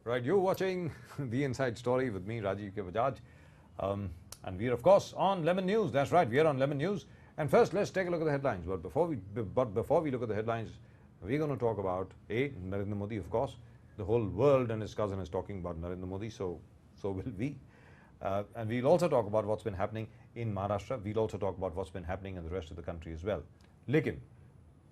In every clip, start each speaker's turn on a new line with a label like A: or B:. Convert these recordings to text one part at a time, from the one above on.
A: Right, you're watching The Inside Story with me, Rajiv K. Bajaj. And we're, of course, on Lemon News. That's right, we're on Lemon News. And first, let's take a look at the headlines. But before we look at the headlines, we're going to talk about Narendra Modi, of course. The whole world and his cousin is talking about Narendra Modi, so will we. And we'll also talk about what's been happening in Maharashtra. We'll also talk about what's been happening in the rest of the country as well. लेकिन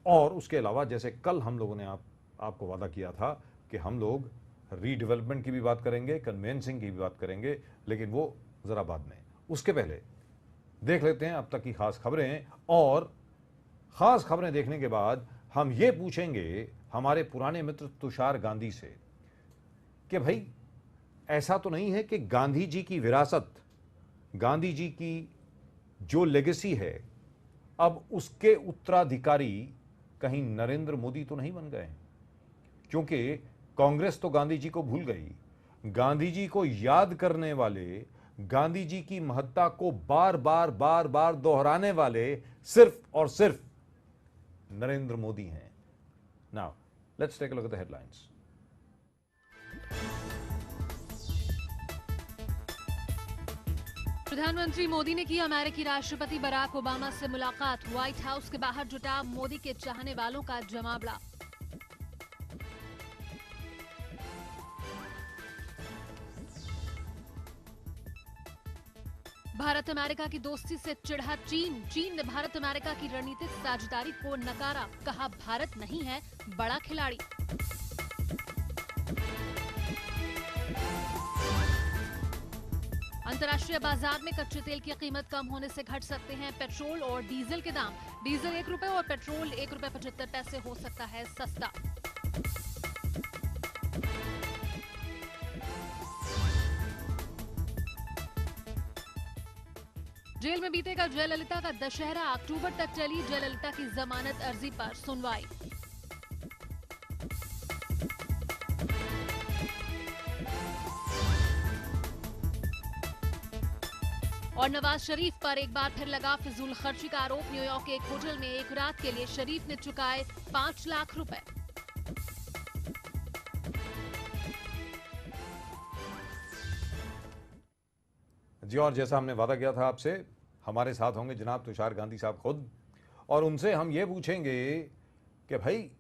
A: और उसके अलावा जैसे कल हम लोगों ने आपको वादा किया था कि हम लोग रीडेवलपमेंट की भी बात करेंगे, कन्वेंसिंग की भी बात करेंगे, लेकिन वो ज़रा बाद में. उसके पहले देख लेते हैं अब तक की खास खबरें. और ख़ास खबरें देखने के बाद हम ये पूछेंगे हमारे पुराने मित्र तुषार गांधी से कि भाई ऐसा तो नहीं है कि गांधी जी की विरासत, गांधी जी की जो लेगेसी है, अब उसके उत्तराधिकारी कहीं नरेंद्र मोदी तो नहीं बन गए. क्योंकि कांग्रेस तो गांधी जी को भूल गई. गांधी जी को याद करने वाले, गांधी जी की महत्ता को बार बार दोहराने वाले सिर्फ और सिर्फ नरेंद्र मोदी हैं. Now let's take a look at the headlines.
B: प्रधानमंत्री मोदी ने की अमेरिकी राष्ट्रपति बराक ओबामा से मुलाकात. व्हाइट हाउस के बाहर जुटा मोदी के चाहने वालों का जमावड़ा. भारत अमेरिका की दोस्ती से चिढ़ा चीन. चीन ने भारत अमेरिका की रणनीतिक साझेदारी को नकारा. कहा भारत नहीं है बड़ा खिलाड़ी. अंतर्राष्ट्रीय बाजार में कच्चे तेल की कीमत कम होने से घट सकते हैं पेट्रोल और डीजल के दाम. डीजल ₹1 और पेट्रोल ₹1.75 हो सकता है सस्ता. जेल में बीतेगा जयललिता का दशहरा. अक्टूबर तक चली जयललिता की जमानत अर्जी पर सुनवाई. और नवाज शरीफ पर एक बार फिर लगा फिजूल खर्ची का आरोप. न्यूयॉर्क के एक होटल में एक रात के लिए शरीफ ने चुकाए ₹5 लाख.
A: जी, और जैसा हमने वादा किया था आपसे, हमारे साथ होंगे जनाब तुषार गांधी साहब खुद. और उनसे हम ये पूछेंगे कि भाई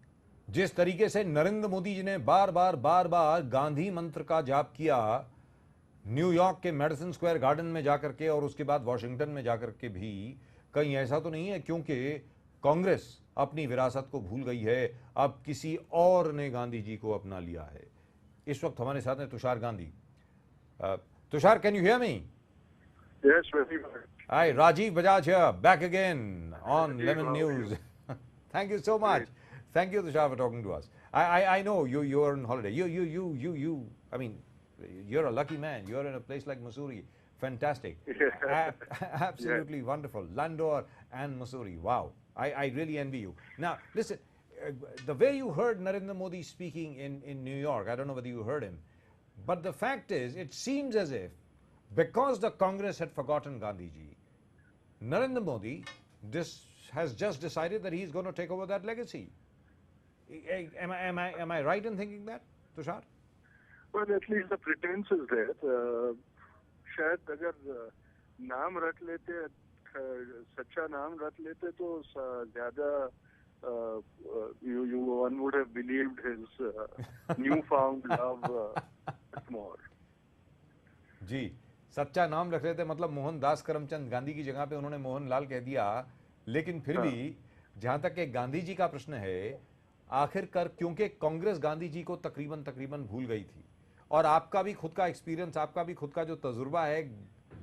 A: जिस तरीके से नरेंद्र मोदी जी ने बार बार गांधी मंत्र का जाप किया न्यूयॉर्क के मेडिसन स्क्वायर गार्डन में जाकर के और उसके बाद वॉशिंगटन में जाकर के भी, कहीं ऐसा तो नहीं है क्योंकि कांग्रेस अपनी विरासत को भूल गई है, अब किसी और ने गांधी जी को अपना लिया है. इस वक्त हमारे साथ हैं Tushar Gandhi. Tushar, can you hear me?
C: Yes, very much.
A: Hi, Rajiv Bajaj here, back again on Lemon News. Thank you so much. Thank you, Tushar, for talking to us. I know you're on holiday. I mean, you're a lucky man. You're in a place like Mussoorie. Fantastic. Absolutely wonderful. Landor and Mussoorie. Wow. I really envy you. Now, listen, the way you heard Narendra Modi speaking in New York, I don't know whether you heard him, but the fact is, it seems as if because the Congress had forgotten Gandhiji, Narendra Modi has just decided that he's going to take over that legacy. Am I right in thinking that, Tushar?
C: Well, at least the pretense is there. शायद अगर नाम रख लेते, सच्चा नाम रख लेते तो ज़्यादा one would have believed his newfound love more.
A: जी, सच्चा नाम रख लेते मतलब मोहनदास करमचंद गांधी की जगह पे उन्होंने मोहनलाल कह दिया. लेकिन फिर भी जहां तक के गांधी जी का प्रश्न है, आखिरकार क्योंकि कांग्रेस गांधी जी को तकरीबन भूल गई थी, और आपका भी खुद का एक्सपीरियंस, आपका भी खुद का जो तजुर्बा है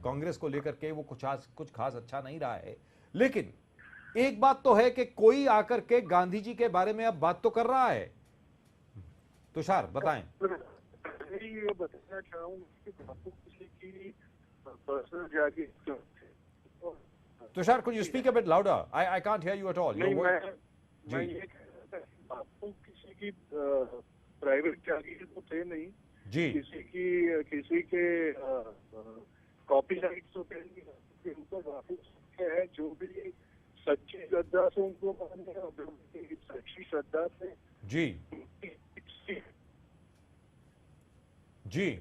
A: कांग्रेस को लेकर के, वो कुछ खास अच्छा नहीं रहा है. लेकिन एक बात तो है कि कोई आकर के गांधी जी के बारे में अब बात तो कर रहा है. तुषार, बताएं.
C: ये बताना चाहूँगा कि बापू किसी की पर्सनल जाके.
A: Tushar, could you speak a bit louder? I can't hear you at all.
C: नहीं, मैं ये कह रहा था कि बापू किसी की प्राइवेट जागीर तो थे नहीं
A: जी.
C: किसी के कॉपीराइट तो थे नहीं. उनका बापू है जो भी सच्ची श्रद्धा से उनको माने और सच्ची श्रद्धा से
A: जी. जी,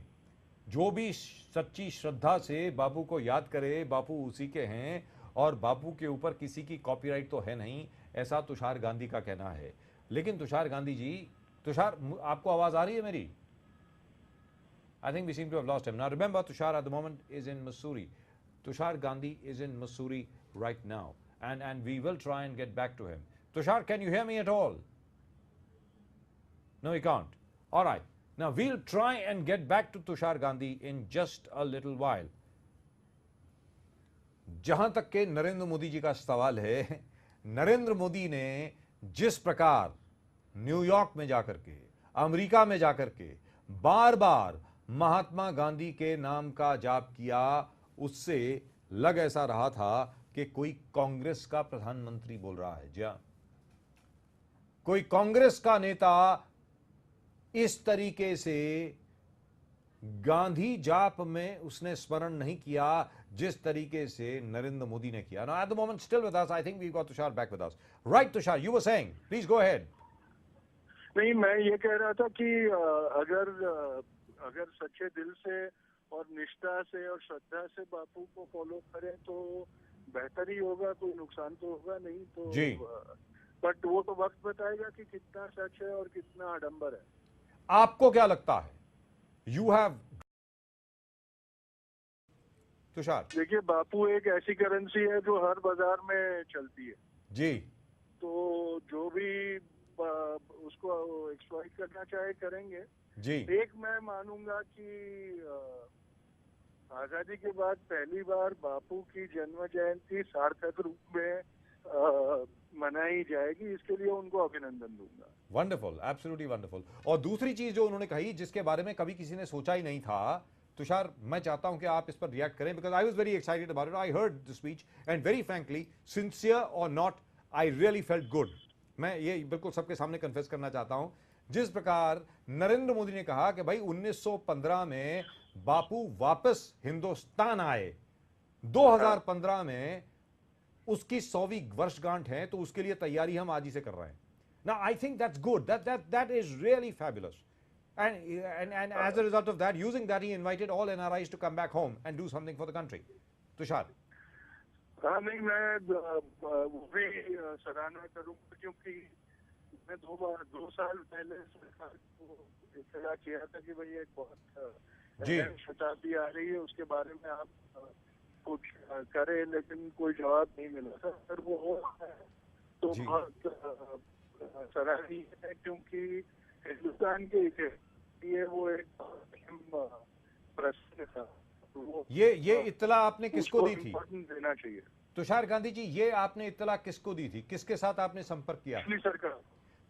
A: जो भी सच्ची श्रद्धा से बापू को याद करे, बापू उसी के हैं और बापू के ऊपर किसी की कॉपीराइट तो है नहीं, ऐसा तुषार गांधी का कहना है। लेकिन तुषार गांधी जी, तुषार आपको आवाज आ रही है मेरी? I think we seem to have lost him. Now remember, Tushar at the moment is in Mussoorie. Tushar Gandhi is in Mussoorie right now. And we will try and get back to him. Tushar, can you hear me at all? No, he can't. All right. Now we'll try and get back to Tushar Gandhi in just a little while. जहां तक के नरेंद्र मोदी जी का सवाल है, नरेंद्र मोदी ने जिस प्रकार New York में जाकर के, अमेरिका में जाकर के बार बार महात्मा गांधी के नाम का जाप किया, उससे लग ऐसा रहा था कि कोई कांग्रेस का प्रधानमंत्री बोल रहा है। जी हां, कोई कांग्रेस का नेता इस तरीके से गांधी जाप में उसने स्मरण नहीं किया जिस तरीके से नरेंद्र मोदी ने किया। Now at the moment still with us, I think we've got Tushar back with us. Right, Tushar, you were saying, please go ahead.
C: नहीं, मैं ये कह रहा था कि अगर सच्चे दिल से और निष्ठा से और श्रद्धा से बापू को फॉलो करें तो बेहतर ही होगा, कोई नुकसान तो होगा नहीं। तो
A: जी,
C: बट वो तो वक्त बताएगा कि कितना सच है और कितना आडंबर है।
A: आपको क्या लगता है? You have Tushar.
C: देखिए, बापू एक ऐसी करेंसी है जो हर बाजार में चलती है
A: जी,
C: तो जो भी उसको एक्सप्लॉइट करना चाहे करेंगे
A: जी।
C: एक मैं मानूंगा कि आजादी के बाद पहली बार बापू की जन्म जयंती सार्थक रूप में मनाई जाएगी, इसके लिए उनको अभिनंदन दूंगा।
A: Wonderful, absolutely wonderful. और दूसरी चीज जो उन्होंने कही, जिसके बारे में कभी किसी ने सोचा ही नहीं था, तुषार, मैं चाहता हूं कि आप इस पर रिएक्ट करें, because I was very excited about it. I heard the speech and very frankly, sincere और not, I really felt good. मैं ये बिल्कुल सबके सामने कन्फेस करना चाहता हूं, जिस प्रकार नरेंद्र मोदी ने कहा कि भाई 1915 में बापू वापस हिंदुस्तान आए, 2015 में उसकी 100वीं वर्षगांठ है, तो उसके लिए तैयारी हम आज ही से कर रहे हैं। Now I think that's good. That is really fabulous. And as a result of that, using that, he invited all NRIs to come back home and do something for the country. Tushar.
C: हाँ, नहीं, मैं वो भी सराहना करूंगा, क्योंकि मैं 2 साल पहले सरकार को इत्तला किया था कि भाई एक बहुत शताब्दी आ रही है, उसके बारे में आप कुछ करें, लेकिन कोई जवाब नहीं मिला था। अगर वो हो रहा है तो बहुत सराहनीय है, क्योंकि हिंदुस्तान के लिए वो एक प्रश्न था।
A: ये इत्तला आपने किसको दी थी?
C: देना चाहिए।
A: तुषार गांधी जी, ये आपने इत्तला किसको दी थी? किसके साथ आपने संपर्क किया?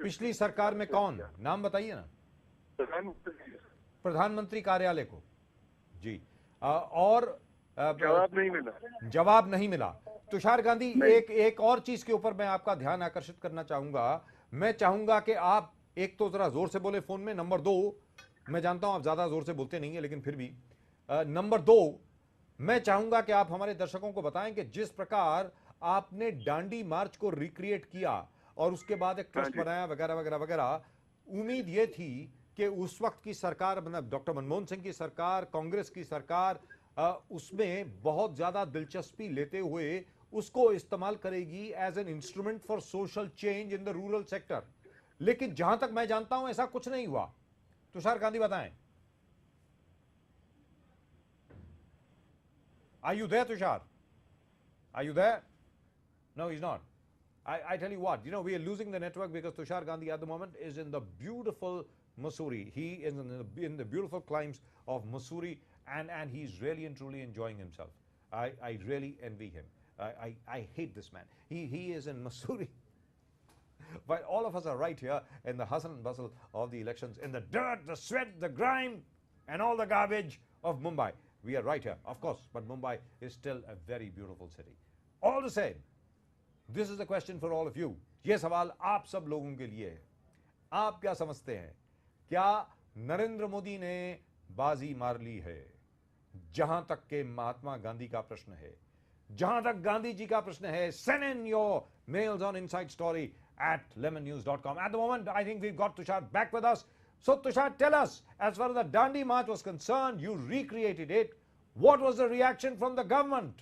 A: पिछली सरकार में कौन? नाम बताइए ना। प्रधानमंत्री कार्यालय को। जी। और जवाब नहीं मिला। तुषार गांधी, एक और चीज के ऊपर मैं आपका ध्यान आकर्षित करना चाहूंगा। मैं चाहूंगा कि आप एक तो जरा जोर से बोले फोन में, नंबर 2, मैं जानता हूं आप ज्यादा जोर से बोलते नहीं है, लेकिन फिर भी नंबर 2, मैं चाहूंगा कि आप हमारे दर्शकों को बताएं कि जिस प्रकार आपने डांडी मार्च को रिक्रिएट किया और उसके बाद एक ट्रस्ट बनाया वगैरह वगैरह वगैरह, उम्मीद यह थी कि उस वक्त की सरकार, मतलब डॉक्टर मनमोहन सिंह की सरकार, कांग्रेस की सरकार, उसमें बहुत ज्यादा दिलचस्पी लेते हुए उसको इस्तेमाल करेगी as an instrument for social change in the rural sector. लेकिन जहां तक मैं जानता हूं ऐसा कुछ नहीं हुआ। तुषार गांधी बताएं। Are you there, Tushar? Are you there? No, he's not. I tell you what, we are losing the network because Tushar Gandhi at the moment is in the beautiful Mussoorie. He is in the beautiful climes of Mussoorie, and he's really and truly enjoying himself. I really envy him. I hate this man. He is in Mussoorie. But all of us are right here in the hustle and bustle of the elections, in the dirt, the sweat, the grime, and all the garbage of Mumbai. We are right here, of course, but Mumbai is still a very beautiful city. All the same, this is the question for all of you. ये सवाल आप सब लोगों के लिए है। आप क्या समझते हैं? क्या नरेंद्र मोदी ने बाजी मार ली है? जहां तक के महात्मा गांधी का प्रश्न है, जहां तक गांधी जी का प्रश्न है, send in your mails on Inside Story at lemonnews.com. At the moment, I think we've got Tushar back with us. So Tushar, tell us, as far as the Dandi March was concerned, you recreated it. What was the reaction from the government?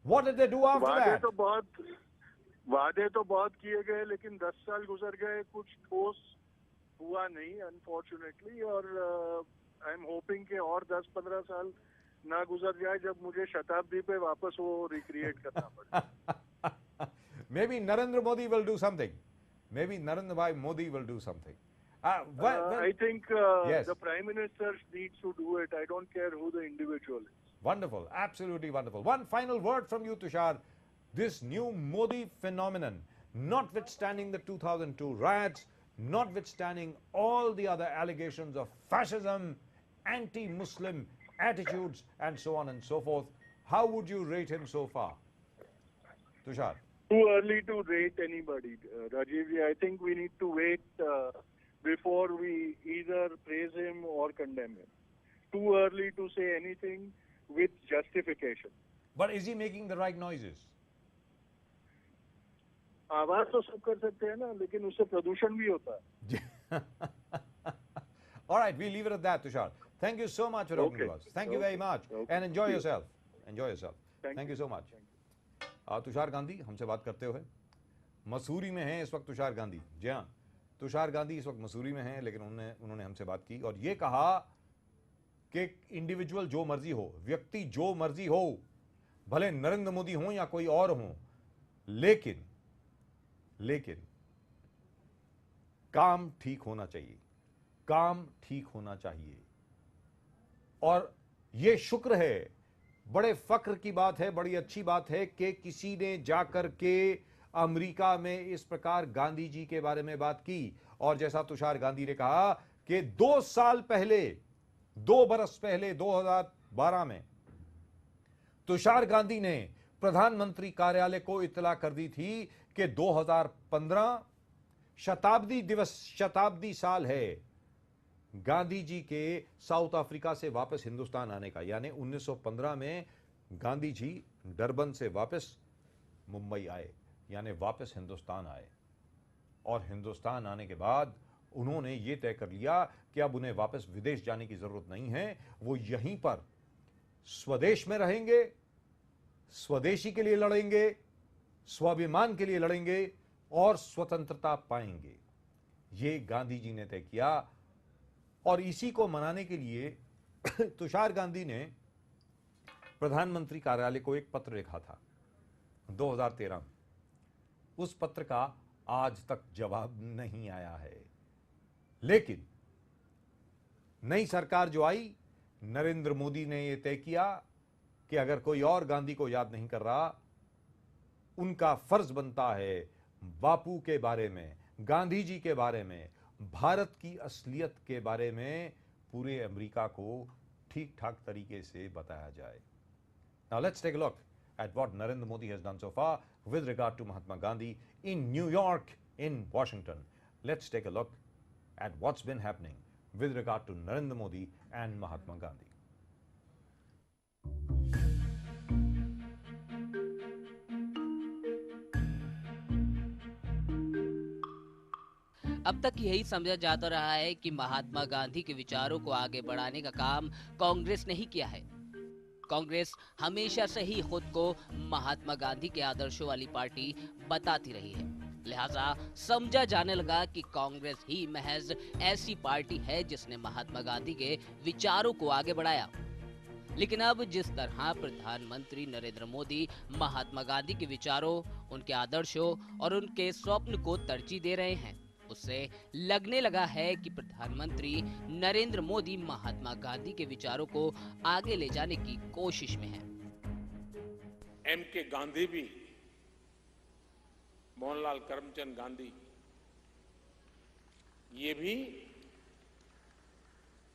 A: What did they do after that?
C: वादे तो बहुत किए गए, लेकिन 10 साल गुजर गए, कुछ ठोस हुआ नहीं अनफॉर्चुनेटली। और आई एम होपिंग कि और 10-15 साल ना गुजर जाए जब मुझे शताब्दी पे वापस वो रिक्रिएट करना पड़े।
A: Maybe Narendra Modi will do something. Maybe Narendra Bhai Modi will do something.
C: I think
A: yes.
C: the Prime Minister needs to do it. I don't care who the individual is.
A: Wonderful, absolutely wonderful. One final word from you, Tushar. This new Modi phenomenon, notwithstanding the 2002 riots, notwithstanding all the other allegations of fascism, anti-Muslim attitudes, and so on and so forth, how would you rate him so far? Tushar?
C: Too early to rate anybody, Rajiv. I think we need to wait before we either praise him or condemn him. Too early to say anything with justification.
A: But is he making the right noises?
C: आवाज तो सब कर सकते हैं ना, लेकिन उससे प्रदूषण भी होता है।
A: All right, we leave it at that, Tushar. Thank you so much for talking to us. Thank you very much, and enjoy yourself. Enjoy yourself. Thank you so much. Tushar Gandhi हमसे बात करते हुए, मसूरी में हैं इस वक्त तुषार गांधी। जी हाँ, तुषार गांधी इस वक्त मसूरी में हैं, लेकिन उन्होंने हमसे बात की और ये कहा कि इंडिविजुअल जो मर्जी हो, व्यक्ति जो मर्जी हो, भले नरेंद्र मोदी हो या कोई और हो, लेकिन काम ठीक होना चाहिए, काम ठीक होना चाहिए। और ये शुक्र है, बड़े फक्र की बात है, बड़ी अच्छी बात है कि किसी ने जाकर के अमेरिका में इस प्रकार गांधी जी के बारे में बात की। और जैसा तुषार गांधी ने कहा कि 2 साल पहले, 2 बरस पहले 2012 में तुषार गांधी ने प्रधानमंत्री कार्यालय को इत्तला कर दी थी कि 2015 शताब्दी दिवस, शताब्दी साल है गांधी जी के साउथ अफ्रीका से वापस हिंदुस्तान आने का। यानी 1915 में गांधी जी डरबन से वापस मुंबई आए, यानी वापस हिंदुस्तान आए। और हिंदुस्तान आने के बाद उन्होंने ये तय कर लिया कि अब उन्हें वापस विदेश जाने की जरूरत नहीं है, वो यहीं पर स्वदेश में रहेंगे, स्वदेशी के लिए लड़ेंगे, स्वाभिमान के लिए लड़ेंगे और स्वतंत्रता पाएंगे। ये गांधी जी ने तय किया। और इसी को मनाने के लिए तुषार गांधी ने प्रधानमंत्री कार्यालय को एक पत्र लिखा था 2013 में। उस पत्र का आज तक जवाब नहीं आया है। लेकिन नई सरकार जो आई, नरेंद्र मोदी ने यह तय किया कि अगर कोई और गांधी को याद नहीं कर रहा, उनका फर्ज बनता है बापू के बारे में, गांधी जी के बारे में, भारत की असलियत के बारे में पूरे अमेरिका को ठीक ठाक तरीके से बताया जाए। Now let's take a look at what Narendra Modi has done so far with regard to Mahatma Gandhi in New York, in Washington. Let's take a look at what's been happening with regard to Narendra Modi and Mahatma Gandhi.
D: अब तक यही समझा जाता रहा है कि महात्मा गांधी के विचारों को आगे बढ़ाने का काम कांग्रेस ने ही किया है। कांग्रेस हमेशा से ही खुद को महात्मा गांधी के आदर्शों वाली पार्टी बताती रही है। लिहाजा समझा जाने लगा कि कांग्रेस ही महज ऐसी पार्टी है जिसने महात्मा गांधी के विचारों को आगे बढ़ाया। लेकिन अब जिस तरह प्रधानमंत्री नरेंद्र मोदी महात्मा गांधी के विचारों, उनके आदर्शों और उनके स्वप्न को तरजीह दे रहे हैं, उससे लगने लगा है कि प्रधानमंत्री नरेंद्र मोदी महात्मा गांधी के विचारों को आगे ले जाने की कोशिश में हैं।
E: M.K. गांधी भी, मोहनलाल करमचंद गांधी, ये भी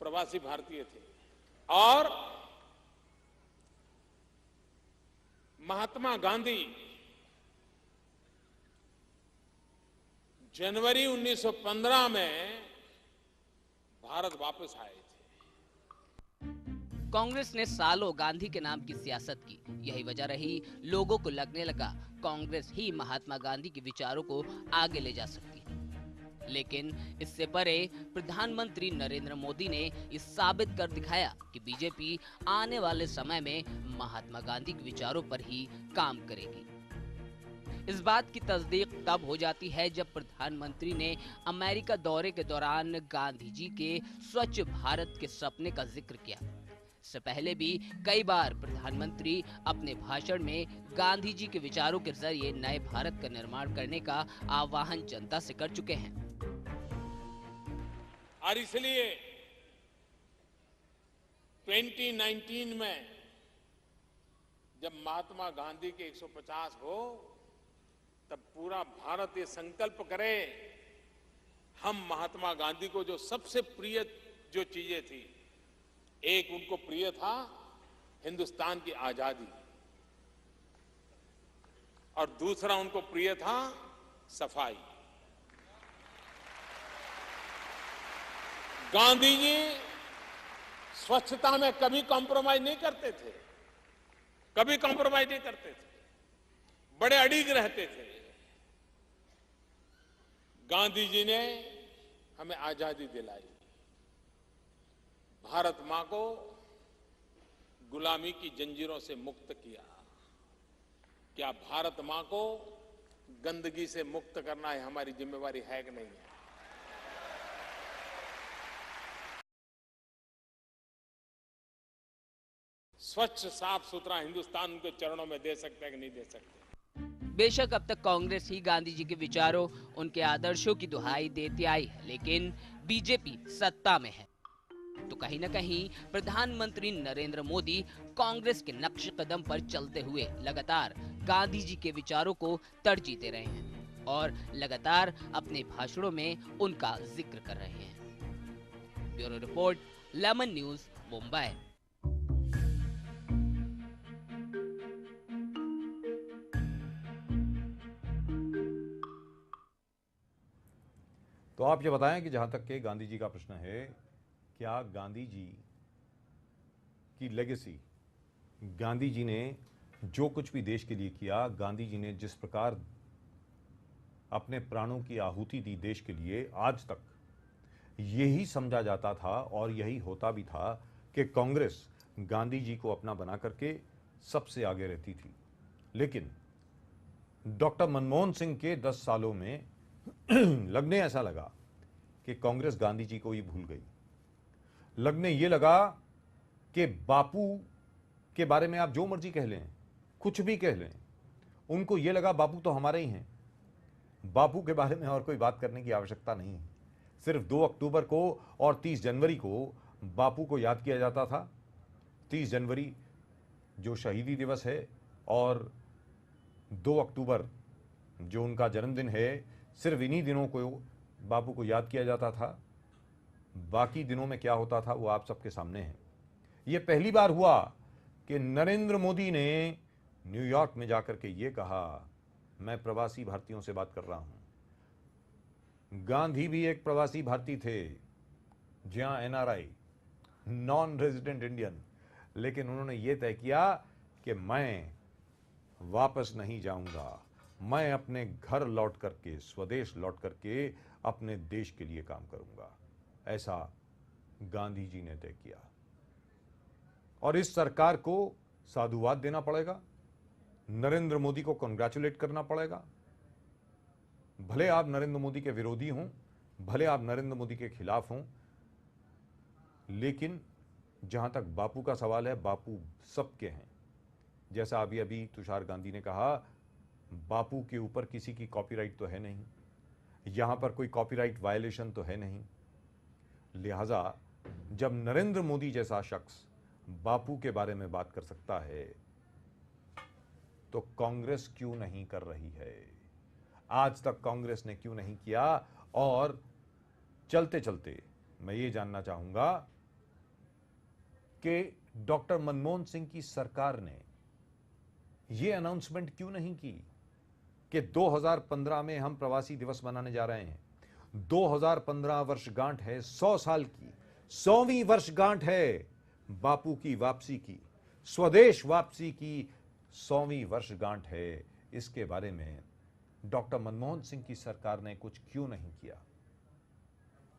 E: प्रवासी भारतीय थे और महात्मा गांधी जनवरी 1915 में भारत वापस आए थे।
D: कांग्रेस ने सालों गांधी के नाम की सियासत की। यही वजह रही लोगों को लगने लगा कांग्रेस ही महात्मा गांधी के विचारों को आगे ले जा सकती है। लेकिन इससे परे प्रधानमंत्री नरेंद्र मोदी ने इस साबित कर दिखाया कि बीजेपी आने वाले समय में महात्मा गांधी के विचारों पर ही काम करेगी। इस बात की तस्दीक तब हो जाती है जब प्रधानमंत्री ने अमेरिका दौरे के दौरान गांधी जी के स्वच्छ भारत के सपने का जिक्र किया। इससे पहले भी कई बार प्रधानमंत्री अपने भाषण में गांधी जी के विचारों के जरिए नए भारत का निर्माण करने का आह्वान जनता से कर चुके हैं।
E: और इसलिए 2019 में जब महात्मा गांधी के 150 हो, तब पूरा भारत ये संकल्प करे, हम महात्मा गांधी को जो सबसे प्रिय जो चीजें थी, एक उनको प्रिय था हिंदुस्तान की आजादी, और दूसरा उनको प्रिय था सफाई। गांधी जी स्वच्छता में कभी कॉम्प्रोमाइज नहीं करते थे, कभी कॉम्प्रोमाइज नहीं करते थे, बड़े अड़िग रहते थे। गांधी जी ने हमें आजादी दिलाई, भारत मां को गुलामी की जंजीरों से मुक्त किया। क्या भारत मां को गंदगी से मुक्त करना है हमारी जिम्मेवारी है कि नहीं है? स्वच्छ साफ सुथरा हिंदुस्तान उनके चरणों में दे सकते हैं कि नहीं दे सकते?
D: बेशक अब तक कांग्रेस ही गांधी जी के विचारों, उनके आदर्शों की दुहाई देती आई है, लेकिन बीजेपी सत्ता में है तो कहीं न कहीं प्रधानमंत्री नरेंद्र मोदी कांग्रेस के नक्श कदम पर चलते हुए लगातार गांधी जी के विचारों को तरजीह दे रहे हैं और लगातार अपने भाषणों में उनका जिक्र कर रहे हैं। Bureau report, lemon news, Mumbai.
A: तो आप ये बताएं कि जहां तक के गांधी जी का प्रश्न है, क्या गांधी जी की लेगेसी, गांधी जी ने जो कुछ भी देश के लिए किया, गांधी जी ने जिस प्रकार अपने प्राणों की आहुति दी देश के लिए, आज तक यही समझा जाता था और यही होता भी था कि कांग्रेस गांधी जी को अपना बना करके सबसे आगे रहती थी। लेकिन डॉक्टर मनमोहन सिंह के 10 सालों में लगने ऐसा लगा कि कांग्रेस गांधी जी को ही भूल गई। लगने ये लगा कि बापू के बारे में आप जो मर्जी कह लें, कुछ भी कह लें, उनको ये लगा बापू तो हमारे ही हैं, बापू के बारे में और कोई बात करने की आवश्यकता नहीं है। सिर्फ 2 अक्टूबर को और 30 जनवरी को बापू को याद किया जाता था। 30 जनवरी जो शहीदी दिवस है और 2 अक्टूबर जो उनका जन्मदिन है, सिर्फ इन्हीं दिनों को बापू को याद किया जाता था। बाकी दिनों में क्या होता था वो आप सबके सामने है। ये पहली बार हुआ कि नरेंद्र मोदी ने न्यूयॉर्क में जाकर के ये कहा, मैं प्रवासी भारतीयों से बात कर रहा हूं। गांधी भी एक प्रवासी भारतीय थे, जहां एनआरआई, नॉन रेजिडेंट इंडियन, लेकिन उन्होंने ये तय किया कि मैं वापस नहीं जाऊंगा, मैं अपने घर लौट करके, स्वदेश लौट करके अपने देश के लिए काम करूंगा। ऐसा गांधी जी ने तय किया और इस सरकार को साधुवाद देना पड़ेगा, नरेंद्र मोदी को कांग्रेचुलेट करना पड़ेगा। भले आप नरेंद्र मोदी के विरोधी हों, भले आप नरेंद्र मोदी के खिलाफ हों, लेकिन जहां तक बापू का सवाल है, बापू सबके हैं। जैसा अभी तुषार गांधी ने कहा, बापू के ऊपर किसी की कॉपीराइट तो है नहीं, यहां पर कोई कॉपीराइट वायलेशन तो है नहीं। लिहाजा जब नरेंद्र मोदी जैसा शख्स बापू के बारे में बात कर सकता है तो कांग्रेस क्यों नहीं कर रही है? आज तक कांग्रेस ने क्यों नहीं किया? और चलते चलते मैं ये जानना चाहूंगा कि डॉक्टर मनमोहन सिंह की सरकार ने ये अनाउंसमेंट क्यों नहीं की कि 2015 में हम प्रवासी दिवस मनाने जा रहे हैं। 2015 वर्षगांठ है 100 साल की, 100वीं वर्षगांठ है बापू की वापसी की, स्वदेश वापसी की 100वीं वर्षगांठ है। इसके बारे में डॉक्टर मनमोहन सिंह की सरकार ने कुछ क्यों नहीं किया?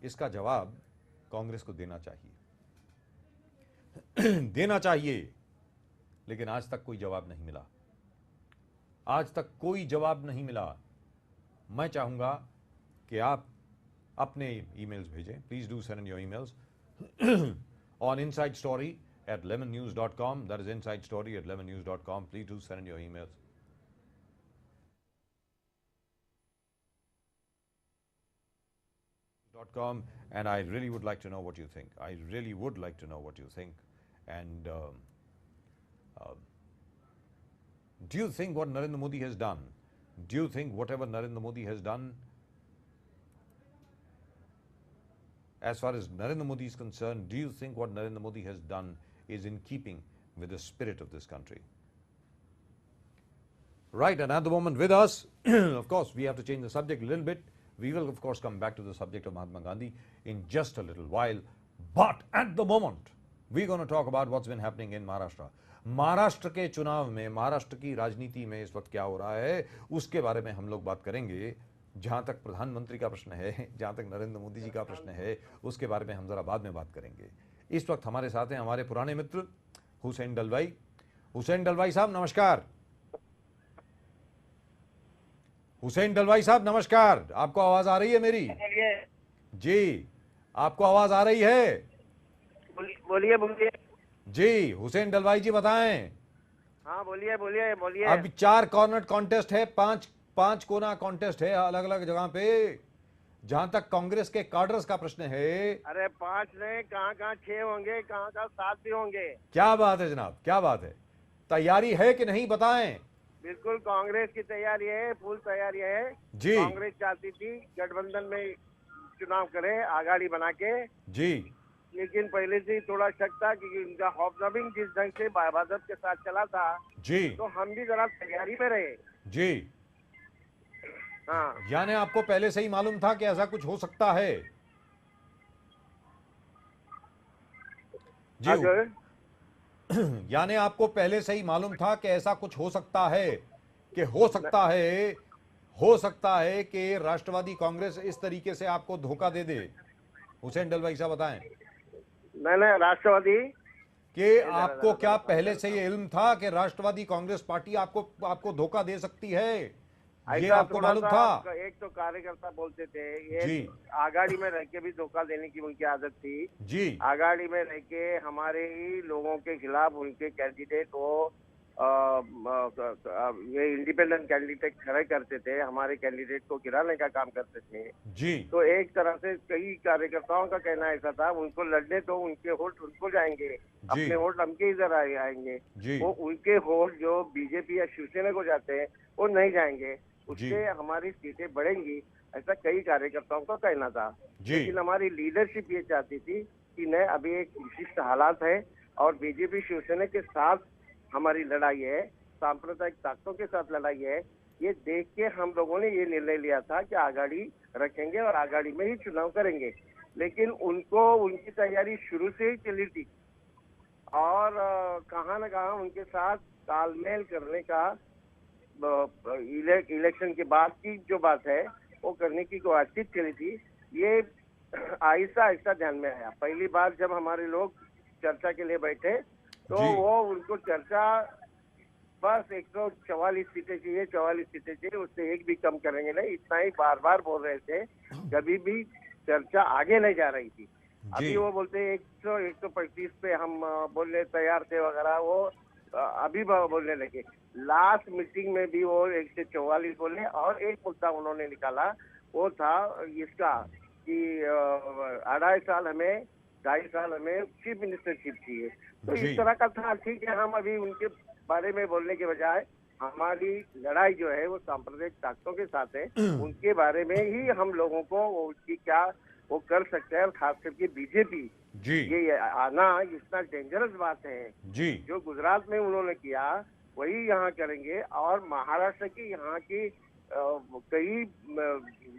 A: इसका जवाब कांग्रेस को देना चाहिए देना चाहिए, लेकिन आज तक कोई जवाब नहीं मिला, आज तक कोई जवाब नहीं मिला। मैं चाहूंगा कि आप अपने ईमेल्स भेजें, please do send your emails on insidestory@lemonnews.com. That is insidestory@lemonnews.com. Please do send your emails. .com, and I really would like to know what you think. I really would like to know what you think. And do you think what Narendra Modi has done, do you think whatever Narendra Modi has done, as far as Narendra Modi is concerned, do you think what Narendra Modi has done is in keeping with the spirit of this country? Right, and at the moment with us, of course, we have to change the subject a little bit. We will, of course, come back to the subject of Mahatma Gandhi in just a little while. But at the moment, we're going to talk about what's been happening in Maharashtra. Maharashtra के चुनाव में, महाराष्ट्र की राजनीति में इस वक्त क्या हो रहा है, उसके बारे में हम लोग बात करेंगे। जहां तक प्रधानमंत्री का प्रश्न है, जहां तक नरेंद्र मोदी जी का प्रश्न है, उसके बारे में हम जरा बाद में बात करेंगे। इस वक्त हमारे साथ हैं हमारे पुराने मित्र हुसैन डलवाई। हुसैन डलवाई साहब नमस्कार। हुसैन डलवाई साहब नमस्कार, आपको आवाज आ रही है मेरी? जी, आपको आवाज आ रही है?
F: बोलिए बोलिए
A: जी, हुसैन डलवाई जी बताएं।
F: हाँ बोलिए बोलिए बोलिए।
A: अब 4 कॉर्नर कॉन्टेस्ट है, 5 कोना कॉन्टेस्ट है अलग अलग जगह पे। जहां तक कांग्रेस के कार्डर्स का प्रश्न है,
F: अरे 5 नहीं, कहाँ 6 होंगे, कहाँ 7 भी होंगे।
A: क्या बात है जनाब, क्या बात है, तैयारी है कि नहीं बताएं?
F: बिल्कुल कांग्रेस की तैयारी है, फुल तैयारी है
A: जी।
F: कांग्रेस चाहती थी गठबंधन में चुनाव करे, आघाड़ी बना के
A: जी,
F: लेकिन पहले से ही थोड़ा शक था कि उनका ऑब्जर्विंग जिस ढंग से भाजपा के साथ चला था,
A: जी,
F: तो हम भी जरा तैयारी में रहे।
A: जी।
F: हाँ,
A: यानी आपको पहले से ही मालूम था कि ऐसा कुछ हो सकता है? जी, यानी आपको पहले से ही मालूम था कि ऐसा कुछ हो सकता है, कि हो सकता है कि राष्ट्रवादी कांग्रेस इस तरीके से आपको धोखा दे दे। हुसैन डलवाई साहब बताएं।
F: मैंने राष्ट्रवादी
A: कि आपको क्या पहले से ये इल्म था कि राष्ट्रवादी कांग्रेस पार्टी आपको धोखा दे सकती है? ये आपको मालूम था?
F: एक तो कार्यकर्ता बोलते थे,
A: जी।
F: ये आघाड़ी में रह के भी धोखा देने की उनकी आदत थी।
A: जी,
F: आघाड़ी में रह के हमारे ही लोगों के खिलाफ उनके कैंडिडेट वो ये इंडिपेंडेंट कैंडिडेट खड़े करते थे, हमारे कैंडिडेट को गिराने का काम करते थे।
A: जी,
F: तो एक तरह से कई कार्यकर्ताओं का कहना ऐसा था, उनको लड़ने तो उनके वोट उनको जाएंगे, अपने वोट हमके इधर आएंगे।
A: जी।
F: वो उनके वोट जो बीजेपी या शिवसेना को जाते हैं वो नहीं जाएंगे, उससे हमारी सीटें बढ़ेंगी, ऐसा कई कार्यकर्ताओं का कहना था। लेकिन हमारी लीडरशिप ये चाहती थी कि नहीं, अभी एक विशिष्ट हालात है और बीजेपी शिवसेना के साथ हमारी लड़ाई है, सांप्रदायिक ताकतों के साथ लड़ाई है। ये देख के हम लोगों ने ये निर्णय लिया था कि आघाड़ी रखेंगे और आघाड़ी में ही चुनाव करेंगे। लेकिन उनको उनकी तैयारी शुरू से ही चली थी और कहाँ न कहाँ उनके साथ तालमेल करने का इलेक्शन के बाद की जो बात है वो करने की बातचीत चली थी। ये आहिस्ता आहिस्ता ध्यान में आया। पहली बार जब हमारे लोग चर्चा के लिए बैठे तो वो उनको चर्चा बस 144 सीटें चाहिए, 44 सीटें चाहिए, उससे एक भी कम करेंगे नहीं, इतना ही बार बार बोल रहे थे। कभी भी चर्चा आगे नहीं जा रही थी। अभी वो बोलते 135 पे हम बोलने तैयार थे वगैरह, वो अभी बोलने लगे। लास्ट मीटिंग में भी वो 144 बोले और एक मुद्दा उन्होंने निकाला, वो था इसका कि 2.5 साल हमें चीफ मिनिस्टरशिप चाहिए। तो इस तरह का था। ठीक है, हम अभी उनके बारे में बोलने के बजाय हमारी लड़ाई जो है वो सांप्रदायिक ताकतों के साथ है, उनके बारे में ही हम लोगों को उसकी क्या वो कर सकते हैं। और खास करके बीजेपी ये आना इतना डेंजरस बात है जी। जो गुजरात में उन्होंने किया वही यहाँ करेंगे और महाराष्ट्र की यहाँ की कई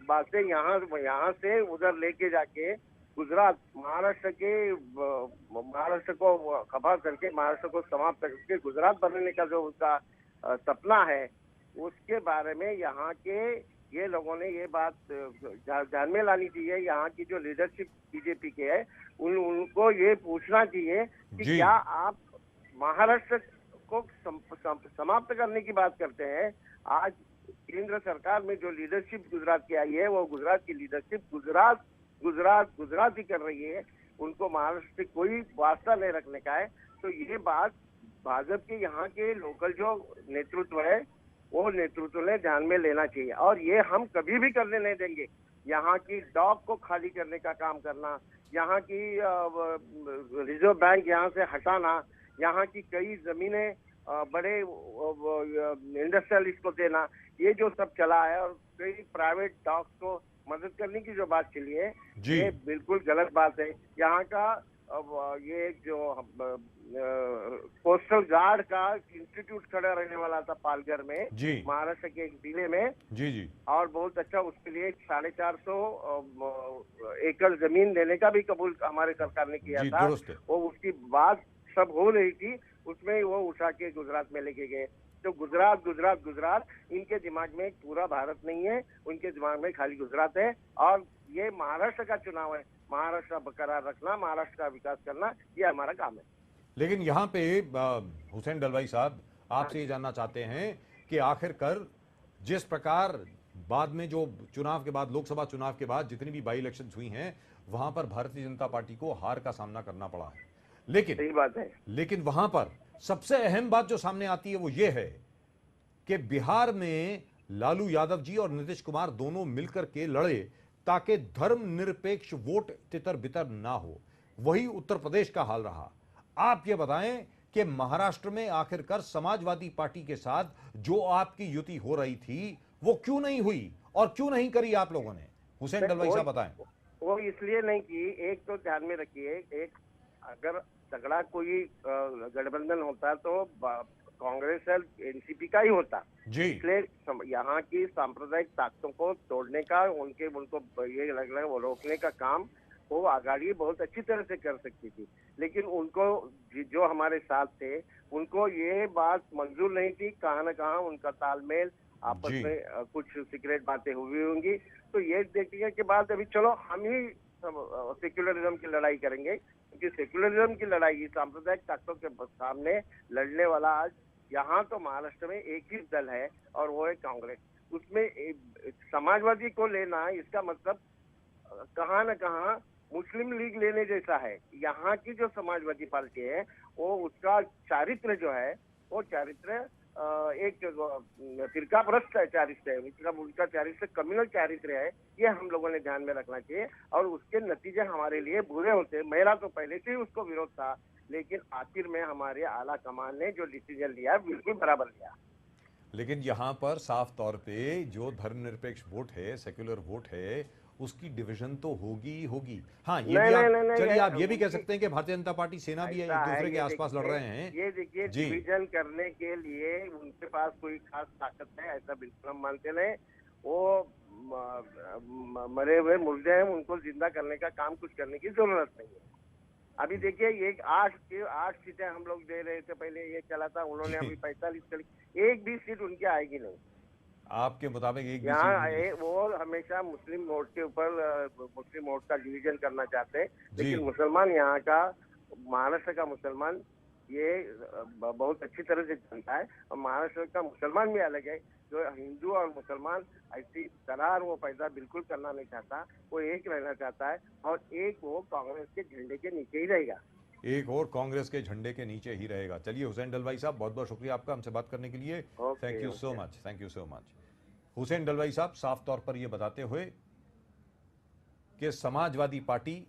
F: बातें यहाँ से उधर लेके जाके गुजरात महाराष्ट्र को खफा करके, महाराष्ट्र को समाप्त करके गुजरात बनने का जो उनका सपना है, उसके बारे में यहाँ के ये लोगों ने ये बात ध्यान में लानी चाहिए। यहाँ की जो लीडरशिप बीजेपी के है उनको ये पूछना चाहिए कि क्या आप महाराष्ट्र को समाप्त करने की बात करते हैं। आज केंद्र सरकार में जो लीडरशिप गुजरात की आई है वो गुजरात की लीडरशिप गुजरात ही कर रही है, उनको महाराष्ट्र से कोई वास्ता नहीं रखने का है। तो ये बात भाजपा के यहाँ के लोकल जो नेतृत्व है वो नेतृत्व ने ध्यान में लेना चाहिए, और ये हम कभी भी करने नहीं देंगे। यहाँ की डॉक को खाली करने का काम करना, यहाँ की रिजर्व बैंक यहाँ से हटाना, यहाँ की कई जमीनें बड़े इंडस्ट्रियलिस्ट को देना, ये जो सब चला है, और कई प्राइवेट डॉक्स को मदद करने की जो बात चली है ये बिल्कुल गलत बात है। यहाँ का ये जो कोस्टल गार्ड का इंस्टीट्यूट खड़ा रहने वाला था पालघर में, महाराष्ट्र के एक जिले में, और बहुत अच्छा, उसके लिए 450 एकड़ जमीन देने का भी कबूल हमारे सरकार ने किया था। वो उसकी बात सब हो रही थी, उसमें वो उठा के गुजरात में लेके गए। तो गुजरात इनके दिमाग में पूरा भारत नहीं है, उनके दिमाग में खाली गुजरात है। और ये महाराष्ट्र का चुनाव है, महाराष्ट्र बरकरार रखना, महाराष्ट्र का विकास करना, ये हमारा काम है।
A: लेकिन यहाँ पे हुसैन डलवाई साहब, आपसे ये जानना चाहते हैं कि आखिरकार जिस प्रकार बाद में जो चुनाव के बाद, लोकसभा चुनाव के बाद जितनी भी बाई इलेक्शन हुई हैं, वहां पर भारतीय जनता पार्टी को हार का सामना करना पड़ा है। लेकिन
F: सही बात है,
A: लेकिन वहां पर सबसे अहम बात जो सामने आती है वो ये है कि बिहार में लालू यादव जी और नीतीश कुमार दोनों मिलकर के लड़े ताकि धर्मनिरपेक्ष वोट तितर बितर ना हो। वही उत्तर प्रदेश का हाल रहा। आप ये बताएं कि महाराष्ट्र में आखिरकार समाजवादी पार्टी के साथ जो आपकी युति हो रही थी वो क्यों नहीं हुई और क्यों नहीं करी आप लोगों ने? हुसैन डलवाई साहब बताएं।
F: वो इसलिए नहीं की, एक तो ध्यान में रखिए, एक अगर तगड़ा कोई गठबंधन होता तो कांग्रेस और एनसीपी का ही होता जी। इसलिए यहाँ की सांप्रदायिक ताकतों को तोड़ने का, उनको ये लग रहा है वो रोकने का काम वो आघाड़ी बहुत अच्छी तरह से कर सकती थी। लेकिन उनको जो हमारे साथ थे उनको ये बात मंजूर नहीं थी। कहाँ न कहाँ उनका तालमेल, आपस में कुछ सीक्रेट बातें हुई होंगी। तो ये देखने के बाद अभी चलो हम ही सेक्युलरिज्म की लड़ाई करेंगे, क्योंकि सेक्युलरिज्म की लड़ाई सांप्रदायिक ताकतों के सामने लड़ने वाला आज यहाँ तो महाराष्ट्र में एक ही दल है और वो है कांग्रेस। उसमें समाजवादी को लेना, इसका मतलब कहाँ न कहाँ मुस्लिम लीग लेने जैसा है। यहाँ की जो समाजवादी पार्टी है वो उसका चारित्र जो है वो चारित्र एक फिरकाप्रस्त चारित्र है, उनका चारित्र कम्युनल चारित्र है। ये हम लोगों ने ध्यान में रखना चाहिए, और उसके नतीजे हमारे लिए बुरे होते। मेरा तो पहले से ही उसको विरोध था, लेकिन आखिर में हमारे आला कमान ने जो डिसीजन लिया बिल्कुल बराबर लिया।
A: लेकिन यहाँ पर साफ तौर पे जो धर्मनिरपेक्ष वोट है, सेक्युलर वोट है, उसकी डिवीजन तो होगी। हाँ, ये भी चलिए आप ये भी कह सकते हैं कि भारतीय जनता पार्टी, सेना भी एक दूसरे के आसपास लड़ रहे हैं।
F: ये देखिए, डिवीजन करने के लिए उनके पास कोई खास ताकत है ऐसा बिल्कुल हम मानते नहीं। वो मरे हुए मुर्दे हैं, उनको जिंदा करने का काम कुछ करने की जरूरत नहीं है। अभी देखिए, ये 8 सीटें हम लोग दे रहे थे, पहले ये चला था, उन्होंने अभी 45 चली, एक भी सीट उनकी आएगी नहीं।
A: आपके मुताबिक एक
F: यहाँ वो हमेशा मुस्लिम वोट के ऊपर मुस्लिम वोट का डिवीजन करना चाहते हैं, लेकिन मुसलमान यहाँ का, महाराष्ट्र का मुसलमान ये बहुत अच्छी तरह से जानता है। और महाराष्ट्र का मुसलमान भी अलग है, जो हिंदू और मुसलमान ऐसी दरार वो पैदा बिल्कुल करना नहीं चाहता, वो एक रहना चाहता है, और एक वो कांग्रेस के झंडे के नीचे ही रहेगा,
A: एक और कांग्रेस के झंडे के नीचे ही रहेगा। चलिए हुसैन डलवाई साहब, बहुत बहुत शुक्रिया आपका हमसे बात करने के लिए। Thank you so much, thank you so much. Hussain Dalwai साहब साफ तौर पर यह बताते हुए कि समाजवादी पार्टी,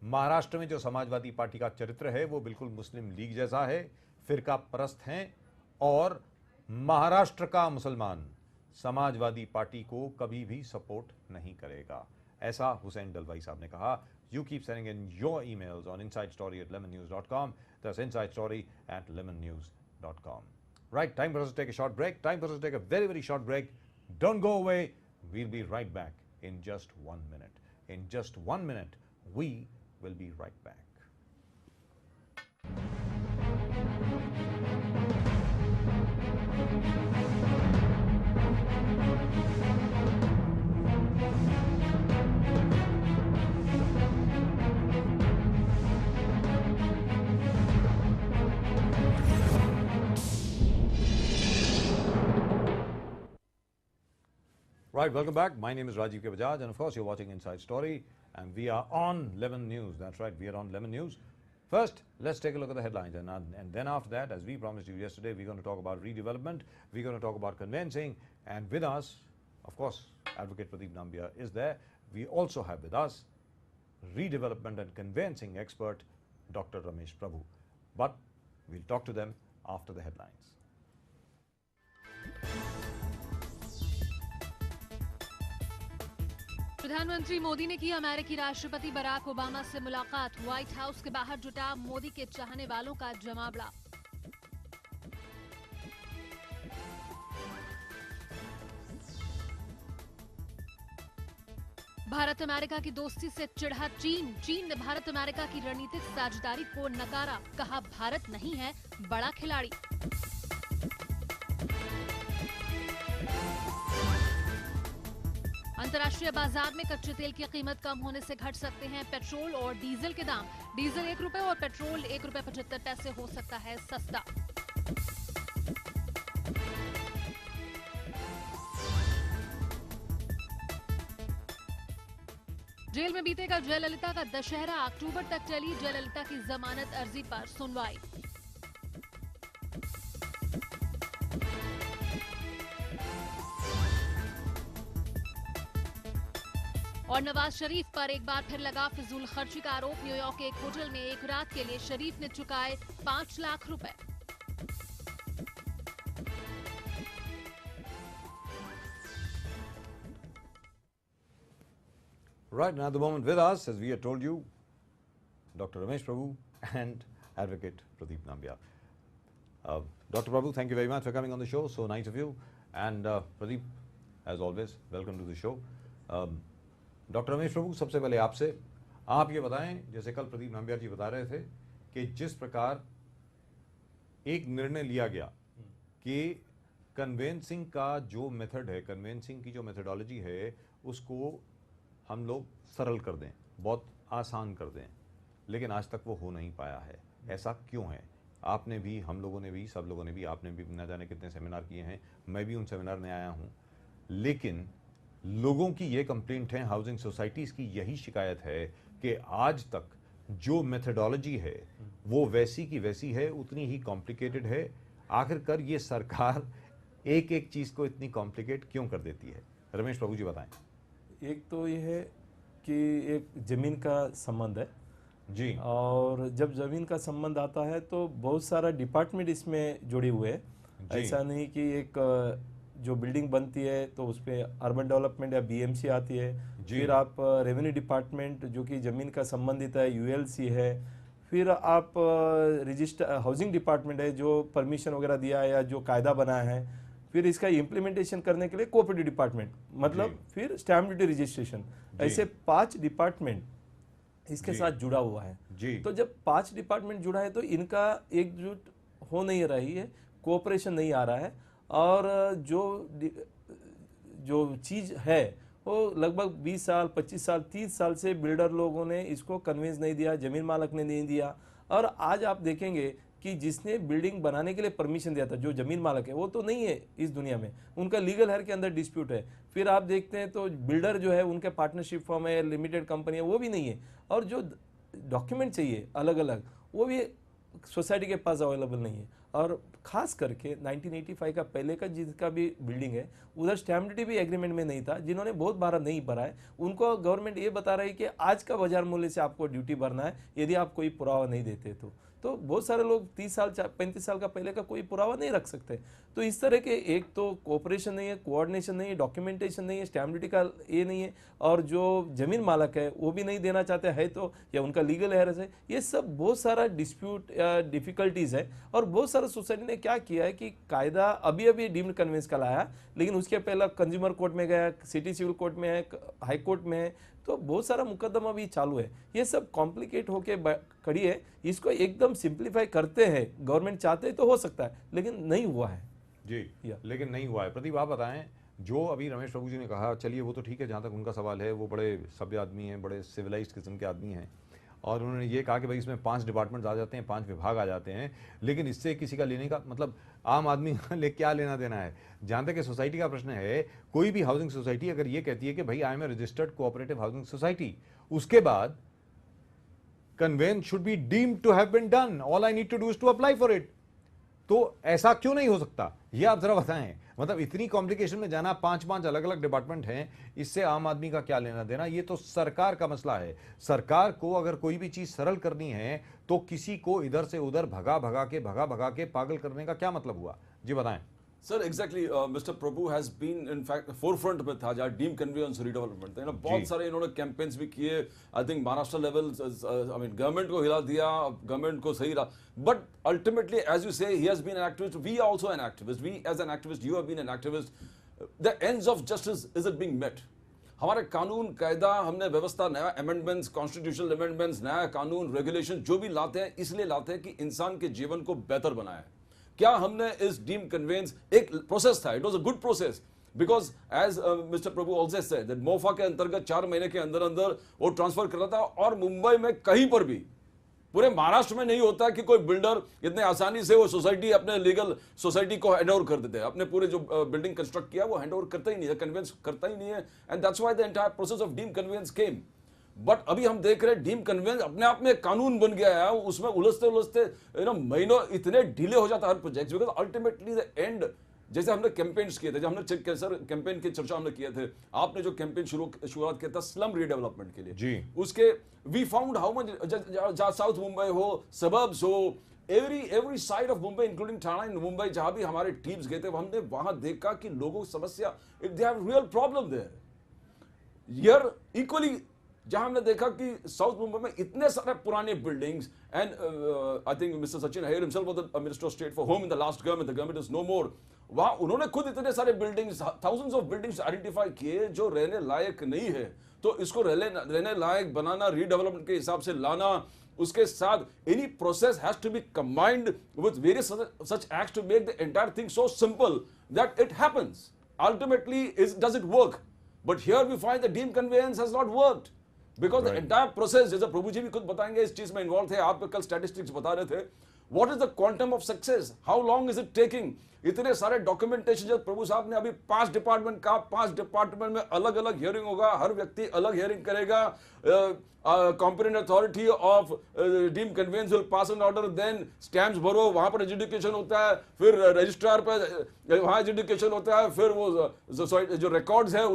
A: महाराष्ट्र में जो समाजवादी पार्टी का चरित्र है वो बिल्कुल मुस्लिम लीग जैसा है, फिरका परस्त हैं, और महाराष्ट्र का मुसलमान समाजवादी पार्टी को कभी भी सपोर्ट नहीं करेगा, ऐसा हुसैन डलवाई साहब ने कहा। You keep sending in your emails on insidestory@lemonnews.com. That's insidestory@lemonnews.com. Right, time for us to take a short break. Time for us to take a very, very short break. Don't go away. We'll be right back in just 1 minute. In just 1 minute, we will be right back. Right, welcome back. My name is Rajiv K. Bajaj, and of course, you're watching Inside Story, and we are on Lemon News. That's right, we are on Lemon News. First, let's take a look at the headlines, and then after that, as we promised you yesterday, we're going to talk about redevelopment, we're going to talk about conveyancing, and with us, of course, Advocate Pradeep Nambiar is there. We also have with us redevelopment and conveyancing expert, Dr. Ramesh Prabhu. But we'll talk to them after the headlines.
B: प्रधानमंत्री मोदी ने की अमेरिकी राष्ट्रपति Barack Obama से मुलाकात। White house के बाहर जुटा मोदी के चाहने वालों का जमावड़ा। भारत अमेरिका की दोस्ती से चिढ़ा चीन। चीन ने भारत अमेरिका की रणनीतिक साझेदारी को नकारा। कहा भारत नहीं है बड़ा खिलाड़ी। अंतर्राष्ट्रीय बाजार में कच्चे तेल की कीमत कम होने से घट सकते हैं पेट्रोल और डीजल के दाम। डीजल 1 रुपए और पेट्रोल 1 रुपए 75 पैसे हो सकता है सस्ता। जेल में बीतेगा जयललिता का दशहरा। अक्टूबर तक चली जयललिता की जमानत अर्जी पर सुनवाई। और नवाज शरीफ पर एक बार फिर लगा फिजूल खर्ची का आरोप। न्यूयॉर्क के एक होटल में एक रात के लिए शरीफ ने चुकाए 5 लाख रुपए।
A: Right, now at the moment with us, as we had told you, Dr. Ramesh Prabhu and Advocate Pradeep Nambiar. Dr. Prabhu, thank you very much for coming on the show. So nice of you. And Pradeep, as always, welcome to the show. Doctor Ramesh Prabhu, सबसे पहले आपसे आप ये बताएं, जैसे कल प्रदीप नाम्बियार जी बता रहे थे कि जिस प्रकार एक निर्णय लिया गया कि कन्वेंसिंग का जो मेथड है, कन्वेंसिंग की जो मेथडोलॉजी है, उसको हम लोग सरल कर दें, बहुत आसान कर दें, लेकिन आज तक वो हो नहीं पाया है। ऐसा क्यों है? आपने भी, हम लोगों ने भी, सब लोगों ने भी, आपने भी न जाने कितने सेमिनार किए हैं, मैं भी उन सेमिनार में आया हूँ, लेकिन लोगों की ये कंप्लेंट है, हाउसिंग सोसाइटीज़ की यही शिकायत है कि आज तक जो मेथडोलॉजी है वो वैसी की वैसी है, उतनी ही कॉम्प्लिकेटेड है। आखिरकार ये सरकार एक एक चीज़ को इतनी कॉम्प्लिकेट क्यों कर देती है? रमेश प्रभु जी बताएं।
G: एक तो ये है कि एक ज़मीन का संबंध है
A: जी,
G: और जब ज़मीन का संबंध आता है तो बहुत सारा डिपार्टमेंट इसमें जुड़े हुए हैं। ऐसा नहीं कि एक जो बिल्डिंग बनती है तो उस पर अर्बन डेवलपमेंट या बीएमसी आती है, फिर आप रेवेन्यू डिपार्टमेंट जो कि ज़मीन का संबंधित है, यूएलसी है, फिर आप रजिस्टर हाउसिंग डिपार्टमेंट है जो परमिशन वगैरह दिया है या जो कायदा बनाया है, फिर इसका इम्प्लीमेंटेशन करने के लिए कोऑपरेटिव डिपार्टमेंट, मतलब फिर स्टैम्प ड्यूटी रजिस्ट्रेशन, ऐसे 5 डिपार्टमेंट इसके साथ जुड़ा हुआ है। तो जब 5 डिपार्टमेंट जुड़ा है तो इनका एकजुट हो नहीं रही है, कोऑपरेशन नहीं आ रहा है, और जो चीज़ है वो लगभग 20 साल, 25 साल, 30 साल से बिल्डर लोगों ने इसको कन्वेंस नहीं दिया, ज़मीन मालक ने नहीं दिया। और आज आप देखेंगे कि जिसने बिल्डिंग बनाने के लिए परमिशन दिया था, जो ज़मीन मालक है, वो तो नहीं है इस दुनिया में, उनका लीगल हेयर के अंदर डिस्प्यूट है। फिर आप देखते हैं तो बिल्डर जो है, उनके पार्टनरशिप फर्म है, लिमिटेड कंपनी है, वो भी नहीं है, और जो डॉक्यूमेंट चाहिए अलग अलग वो भी सोसाइटी के पास अवेलेबल नहीं है। और ख़ास करके 1985 का पहले का जिसका भी बिल्डिंग है, उधर स्टैम्प ड्यूटी भी एग्रीमेंट में नहीं था। जिन्होंने बहुत बार नहीं भरा है उनको गवर्नमेंट ये बता रही है कि आज का बाजार मूल्य से आपको ड्यूटी भरना है, यदि आप कोई पुरावा नहीं देते तो बहुत सारे लोग 30 साल 35 साल का पहले का कोई पुरावा नहीं रख सकते। तो इस तरह के एक तो कोऑपरेशन नहीं है, कोऑर्डिनेशन नहीं है, डॉक्यूमेंटेशन नहीं है, स्टैम्प ड्यूटी का ये नहीं है, और जो ज़मीन मालक है वो भी नहीं देना चाहते है तो, या उनका लीगल हेयर्स है, ये सब बहुत सारा डिस्प्यूट या डिफ़िकल्टीज़ है। और बहुत सारा सोसाइटी ने क्या किया है कि कायदा अभी अभी डीम्ड कन्वेंस का लाया, लेकिन उसके पहले कंज्यूमर कोर्ट में गया, सिटी सिविल कोर्ट में है, हाई कोर्ट में है, तो बहुत सारा मुकदमा भी चालू है। ये सब कॉम्प्लिकेट होके खड़ी है। इसको एकदम सिंप्लीफाई करते हैं, गवर्नमेंट चाहते तो हो सकता है, लेकिन नहीं हुआ है
A: जी, लेकिन नहीं हुआ है। प्रदीप आप बताएं, जो अभी रमेश प्रभु जी ने कहा, चलिए वो तो ठीक है, जहाँ तक उनका सवाल है, वो बड़े सभ्य आदमी हैं, बड़े सिविलाइज्ड किस्म के आदमी हैं, और उन्होंने ये कहा कि भाई इसमें 5 डिपार्टमेंट्स आ जाते हैं, 5 विभाग आ जाते हैं, लेकिन इससे किसी का लेने का मतलब आम आदमी ले क्या लेना देना है। जहाँ तक कि सोसाइटी का प्रश्न है, कोई भी हाउसिंग सोसाइटी अगर ये कहती है कि भाई I am a registered cooperative housing society, उसके बाद conveyance should be deemed to have been done. All I need to do is to apply for it. तो ऐसा क्यों नहीं हो सकता, ये आप जरा बताएं। मतलब इतनी कॉम्प्लिकेशन में जाना, 5 अलग अलग डिपार्टमेंट हैं, इससे आम आदमी का क्या लेना देना। ये तो सरकार का मसला है। सरकार को अगर कोई भी चीज सरल करनी है तो किसी को इधर से उधर भगा भगा के पागल करने का क्या मतलब हुआ, जी बताएं।
H: Sir, exactly. Mr. Prabhu has been, in fact, forefront में था जहाँ डीम कन्वेंस redevelopment था। बहुत सारे इन्होंने कैंपेन्स भी किए। I think Maharashtra level, I mean, government को हिला दिया, गवर्नमेंट को सही रहा। But ultimately, as you say, he has been an activist. We are also an activist. We, as an activist, you have been an activist. The ends of justice isn't being met. हमारे कानून कायदा, हमने व्यवस्था, नया amendments, constitutional amendments, नया कानून, regulation जो भी लाते हैं, इसलिए लाते हैं कि इंसान के जीवन को बेहतर बनाए। क्या हमने इस डीम कन्वेंस, एक प्रोसेस था, it was a good process, because as mister Prabhu also said that MOFA के अंतर्गत 4 महीने के अंदर अंदर वो ट्रांसफर कर रहा था। और मुंबई में कहीं पर भी, पूरे महाराष्ट्र में नहीं होता कि कोई बिल्डर इतने आसानी से वो सोसाइटी, अपने लीगल सोसाइटी को हैंड ओवर कर देते हैं। अपने पूरे जो बिल्डिंग कंस्ट्रक्ट किया वो हैंड ओवर करता ही नहीं है, कन्वेंस करता ही नहीं है। And that's why the entire process of deem conveyance came. But अभी हम देख रहे हैं डीम कन्वेंस अपने आप में एक कानून बन गया है, उसमें उलझते महीनों इतने डिले हो जाता है हर project, because ultimately the end, जैसे हमने कैंपेन्स किए थे, जब हमने सर कैंपेन की चर्चा हमने किए थे, आपने जो कैंपेन शुरुआत किया था स्लम रीडेवलपमेंट के लिए
A: जी,
H: उसके we found how much, south Mumbai हो, सबर्ब्स हो, every side of Mumbai including Thana in Mumbai, जहां भी हमारे टीम्स गए थे, हमने वहां देखा कि लोगों की समस्या, they have real problem there. Here equally जहां हमने देखा कि साउथ मुंबई में इतने सारे पुराने buildings, and I think mister Sachin Iyer himself was the minister of state for home in the last government, the government is no more. वहां उन्होंने खुद इतने सारे buildings, thousands of buildings identify किए जो रहने लायक नहीं है, तो इसको रहने लायक बनाना, रीडेवलपमेंट के हिसाब से लाना, उसके साथ any process has to be combined with various such acts to make the entire thing so simple that it happens. Ultimately does it work? But here we find the deem conveyance has not worked, because the entire process, जैसे प्रभु जी भी खुद बताएंगे, इस चीज में involve थे, आप कल स्टैटिस्टिक्स बता रहे थे, what is the quantum of success, how long is it taking, इतने सारे डॉक्यूमेंटेशन। जब प्रभु साहब ने अभी 5 डिपार्टमेंट का, 5 डिपार्टमेंट में अलग अलग हियरिंग होगा, हर व्यक्ति अलग हियरिंग करेगा, competent authority of deem conveyance will pass an order, then stamps भरो, वहां पर एजुडिकेशन होता है, फिर रजिस्ट्रार पर वहां एजुडिकेशन होता है, फिर वो जो रिकॉर्ड्स है,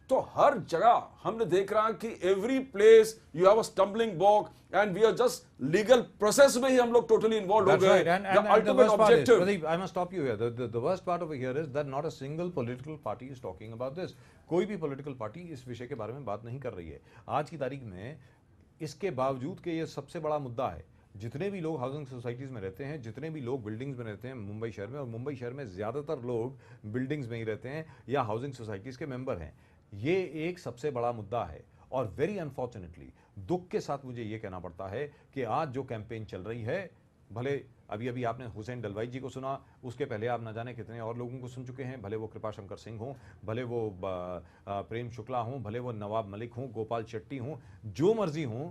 H: तो हर जगह हमने देख रहा कि every place you have a stumbling block, and we are just legal process में ही हम लोग टोटली इन्वॉल्व हो गए।
A: The ultimate objective, Pradeep, I must stop you here. The worst part over here is that not a single political party is talking about this. कोई भी political party इस विषय के बारे में बात नहीं कर रही है आज की तारीख में, इसके बावजूद कि ये सबसे बड़ा मुद्दा है। जितने भी लोग हाउसिंग सोसाइटीज में रहते हैं, जितने भी लोग बिल्डिंग्स में रहते हैं मुंबई शहर में, और मुंबई शहर में ज़्यादातर लोग बिल्डिंग्स में ही रहते हैं या हाउसिंग सोसाइटीज़ के मेंबर हैं, ये एक सबसे बड़ा मुद्दा है। और वेरी अनफॉर्चुनेटली, दुख के साथ मुझे ये कहना पड़ता है कि आज जो कैंपेन चल रही है, भले अभी अभी आपने हुसैन डलवाई जी को सुना, उसके पहले आप न जाने कितने और लोगों को सुन चुके हैं, भले वो कृपाशंकर सिंह हों, भले वो प्रेम शुक्ला हों, भले वो नवाब मलिक हों, गोपाल शेट्टी हों, जो मर्जी हों,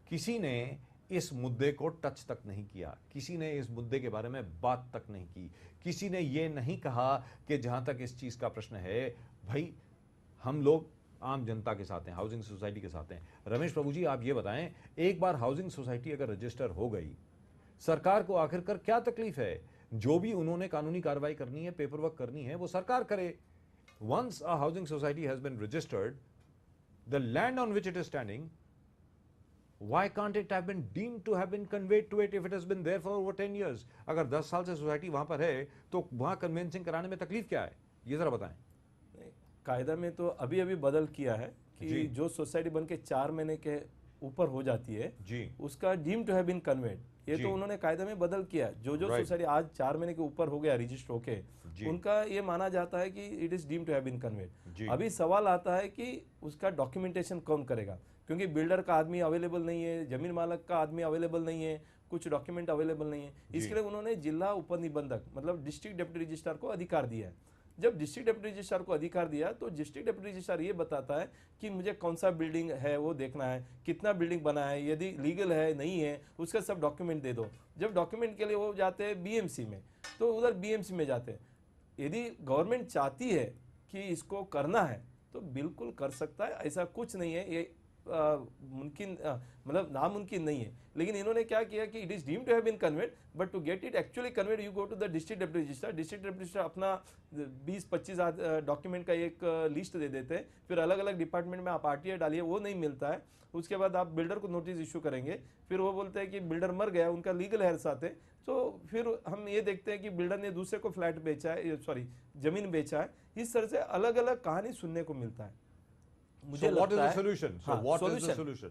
A: किसी ने इस मुद्दे को टच तक नहीं किया, किसी ने इस मुद्दे के बारे में बात तक नहीं की, किसी ने ये नहीं कहा कि जहाँ तक इस चीज़ का प्रश्न है, भाई हम लोग आम जनता के साथ हैं, हाउसिंग सोसाइटी के साथ हैं। रमेश प्रभु जी, आप ये बताएं, एक बार हाउसिंग सोसाइटी अगर रजिस्टर हो गई, सरकार को आखिरकार क्या तकलीफ है? जो भी उन्होंने कानूनी कार्रवाई करनी है, पेपर वर्क करनी है, वो सरकार करे। Once a housing society has been registered, the land on which it is standing, why can't it have been deemed to have been conveyed to it if it has been there for over 10 years? अगर 10 साल से society वहां पर है तो वहां convincing कराने में तकलीफ क्या है, ये जरा बताएं।
G: कायदा में तो अभी अभी बदल किया है कि जो सोसाइटी बन के 4 महीने के ऊपर हो जाती है जी, उसका deem to have been conveyed, ये तो उन्होंने कायदा में बदल किया। जो सोसाइटी आज 4 महीने के ऊपर हो गया रजिस्टर होके, उनका ये माना जाता है कि it is deem to have been conveyed. अभी सवाल आता है कि उसका डॉक्यूमेंटेशन कौन करेगा, क्योंकि बिल्डर का आदमी अवेलेबल नहीं है, जमीन मालक का आदमी अवेलेबल नहीं है, कुछ डॉक्यूमेंट अवेलेबल नहीं है। इसके लिए उन्होंने जिला उपनिबंधक मतलब डिस्ट्रिक्ट डिप्टी रजिस्ट्रार को अधिकार दिया है। जब डिस्ट्रिक्ट डेप्यूटी रजिस्ट्रार को अधिकार दिया तो डिस्ट्रिक्ट डेप्यूटी रजिस्ट्रार ये बताता है कि मुझे कौन सा बिल्डिंग है वो देखना है, कितना बिल्डिंग बना है, यदि लीगल है नहीं है उसका सब डॉक्यूमेंट दे दो। जब डॉक्यूमेंट के लिए वो जाते हैं बीएमसी में तो उधर बीएमसी में जाते हैं। यदि गवर्नमेंट चाहती है कि इसको करना है तो बिल्कुल कर सकता है, ऐसा कुछ नहीं है, ये मुमकिन मतलब नामुमकिन नहीं है। लेकिन इन्होंने क्या किया कि it is deemed to have been conveyed, but to get it actually conveyed you go to the district deputy registrar. District deputy registrar अपना 20-25 डॉक्यूमेंट का एक लिस्ट दे देते हैं, फिर अलग अलग डिपार्टमेंट में आप आरटीआई डालिए, वो नहीं मिलता है, उसके बाद आप बिल्डर को नोटिस इशू करेंगे, फिर वो बोलते हैं कि बिल्डर मर गया, उनका लीगल हेयर्स आते, तो फिर हम ये देखते हैं कि बिल्डर ने दूसरे को फ्लैट बेचा है, सॉरी जमीन बेचा है। इस तरह से अलग अलग कहानी सुनने को मिलता है।
A: मुझे लगता है solution? So what is the solution?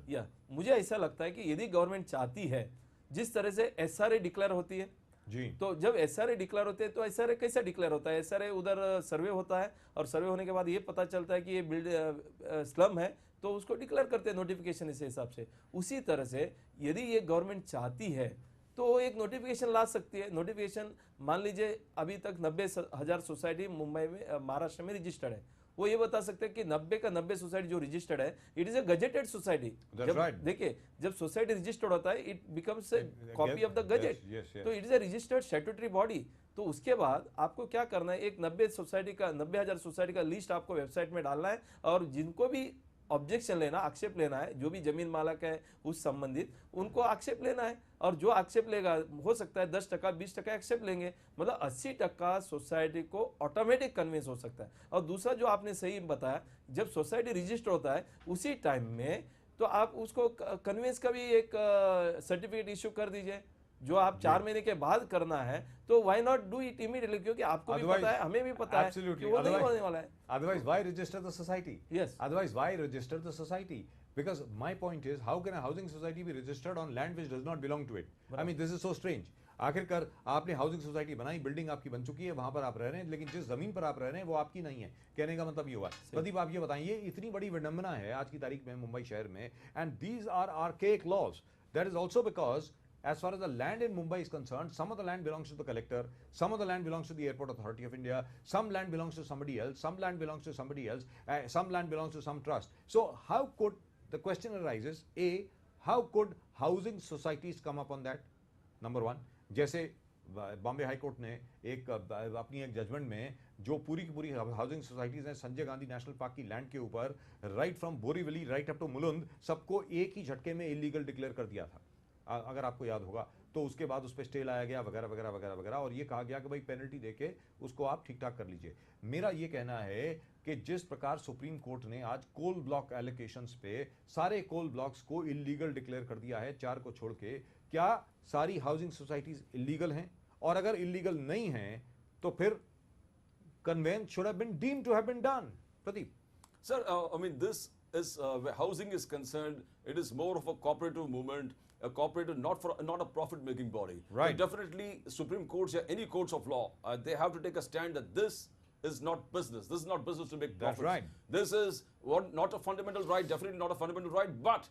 G: मुझे ऐसा लगता है कि यदि गवर्नमेंट चाहती है, जिस तरह से एसआरए डिक्लेयर होती है
A: जी,
G: तो जब एसआरए डिक्लेयर होते हैं तो एसआरए कैसे डिक्लेयर होता है? एसआरए उधर सर्वे होता है और सर्वे होने के बाद ये पता चलता है कि ये बिल्ड स्लम है तो उसको डिक्लेयर करते हैं नोटिफिकेशन इस हिसाब से। उसी तरह से यदि ये गवर्नमेंट चाहती है तो वो एक नोटिफिकेशन ला सकती है। नोटिफिकेशन मान लीजिए अभी तक 90,000 सोसाइटी मुंबई में महाराष्ट्र में रजिस्टर्ड है, वो ये बता सकते हैं कि 90 का 90 सोसाइटी जो रजिस्टर्ड है it is a gazetted society. देखिए जब सोसाइटी रजिस्टर्ड होता है it becomes copy of the gazette, तो it is a registered statutory body. तो उसके बाद आपको क्या करना है, एक 90,000 सोसाइटी का लिस्ट आपको वेबसाइट में डालना है और जिनको भी ऑब्जेक्शन लेना, आक्षेप लेना है, जो भी जमीन मालक है उस संबंधित उनको आक्षेप लेना है, और जो आक्षेप लेगा हो सकता है 10%, 20% आक्षेप लेंगे, मतलब 80% सोसाइटी को ऑटोमेटिक कन्विंस हो सकता है। और दूसरा जो आपने सही बताया, जब सोसाइटी रजिस्टर होता है उसी टाइम में तो आप उसको कन्विंस का भी एक सर्टिफिकेट इश्यू कर दीजिए, जो आप 4 महीने के बाद करना है तो why not do it immediately, क्योंकि आपको भी पता है, हमें भी पता है कि वो नहीं होने वाला है।
A: Otherwise, why register the society?
G: Yes.
A: Otherwise, why register the society? Because my point is, how can a housing society be registered on land which does not belong to it? I mean, this is so strange. आखिरकार आपने housing society बनाई, building आपकी बन चुकी है, वहां पर आप रह रहे हैं, लेकिन जिस जमीन पर आप रह रहे हैं वो आपकी नहीं है। कहने का मतलब ये हुआ। प्रदीप आप ये बताइए, इतनी बड़ी विडंबना है आज की तारीख में मुंबई शहर में, and these are archaic laws. That is also because as far as the land in Mumbai is concerned, some of the land belongs to the collector, some of the land belongs to the Airport Authority of India, some land belongs to somebody else, some land belongs to somebody else, some land belongs to some trust. So how could, the question arises, A, how could housing societies come up on that? Number one, जैसे Bombay high court ने अपनी एक judgement में जो पूरी की पूरी housing societies हैं संजय गांधी नेशनल पार्क की लैंड के ऊपर, right from Borivali right up to Mulund, सबको एक ही झटके में इलीगल डिक्लेयर कर दिया था, अगर आपको याद होगा। तो उसके बाद उस पर स्टे लाया गया वगैरह वगैरह वगैरह वगैरह, और ये कहा गया कि भाई पेनल्टी देके उसको आप ठीक ठाक कर लीजिए। मेरा ये कहना है कि जिस प्रकार सुप्रीम कोर्ट ने आज कोल ब्लॉक एलोकेशंस पे सारे कोल ब्लॉक्स को इलीगल डिक्लेयर कर दिया है 4 को छोड़ के, क्या सारी हाउसिंग सोसाइटीज इलीगल हैं? और अगर इलीगल नहीं हैं तो फिर conveyance should have been deemed to have been done. Pradeep
H: Sir, I mean, this is where housing is concerned. It is more of a cooperative movement, a cooperative, not a profit-making body.
A: Right.
H: So definitely, Supreme Courts or any courts of law, they have to take a stand that this is not business. This is not business to make profits.
A: That's right.
H: This is not a fundamental right. Definitely not a fundamental right, but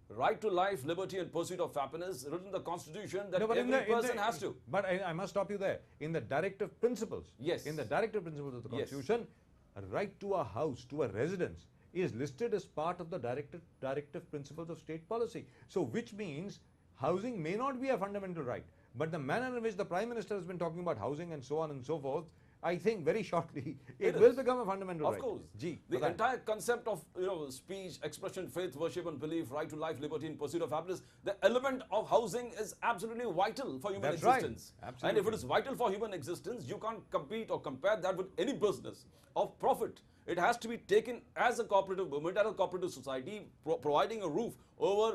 H: right to life, liberty, and pursuit of happiness written in the Constitution that
A: No, but
H: every person has to.
A: But I must stop you there. In the directive principles,
H: Yes.
A: in the directive principles of the
H: Yes.
A: Constitution, a right to a house, to a residence, is listed as part of the directive principles of state policy. So which means housing may not be a fundamental right, but the manner in which the Prime Minister has been talking about housing and so on and so forth, I think very shortly it will become a fundamental right.
H: Of course.
A: Ji,
H: The
A: बताएं।
H: entire concept of speech, expression, faith, worship and belief, right to life, liberty and pursuit of happiness, the element of housing is absolutely vital for human
A: That's right.
H: existence.
A: Absolutely.
H: And if it is vital for human existence, you can't compete or compare that with any business of profit. It has to be taken as a cooperative movement, as a cooperative society, providing a roof over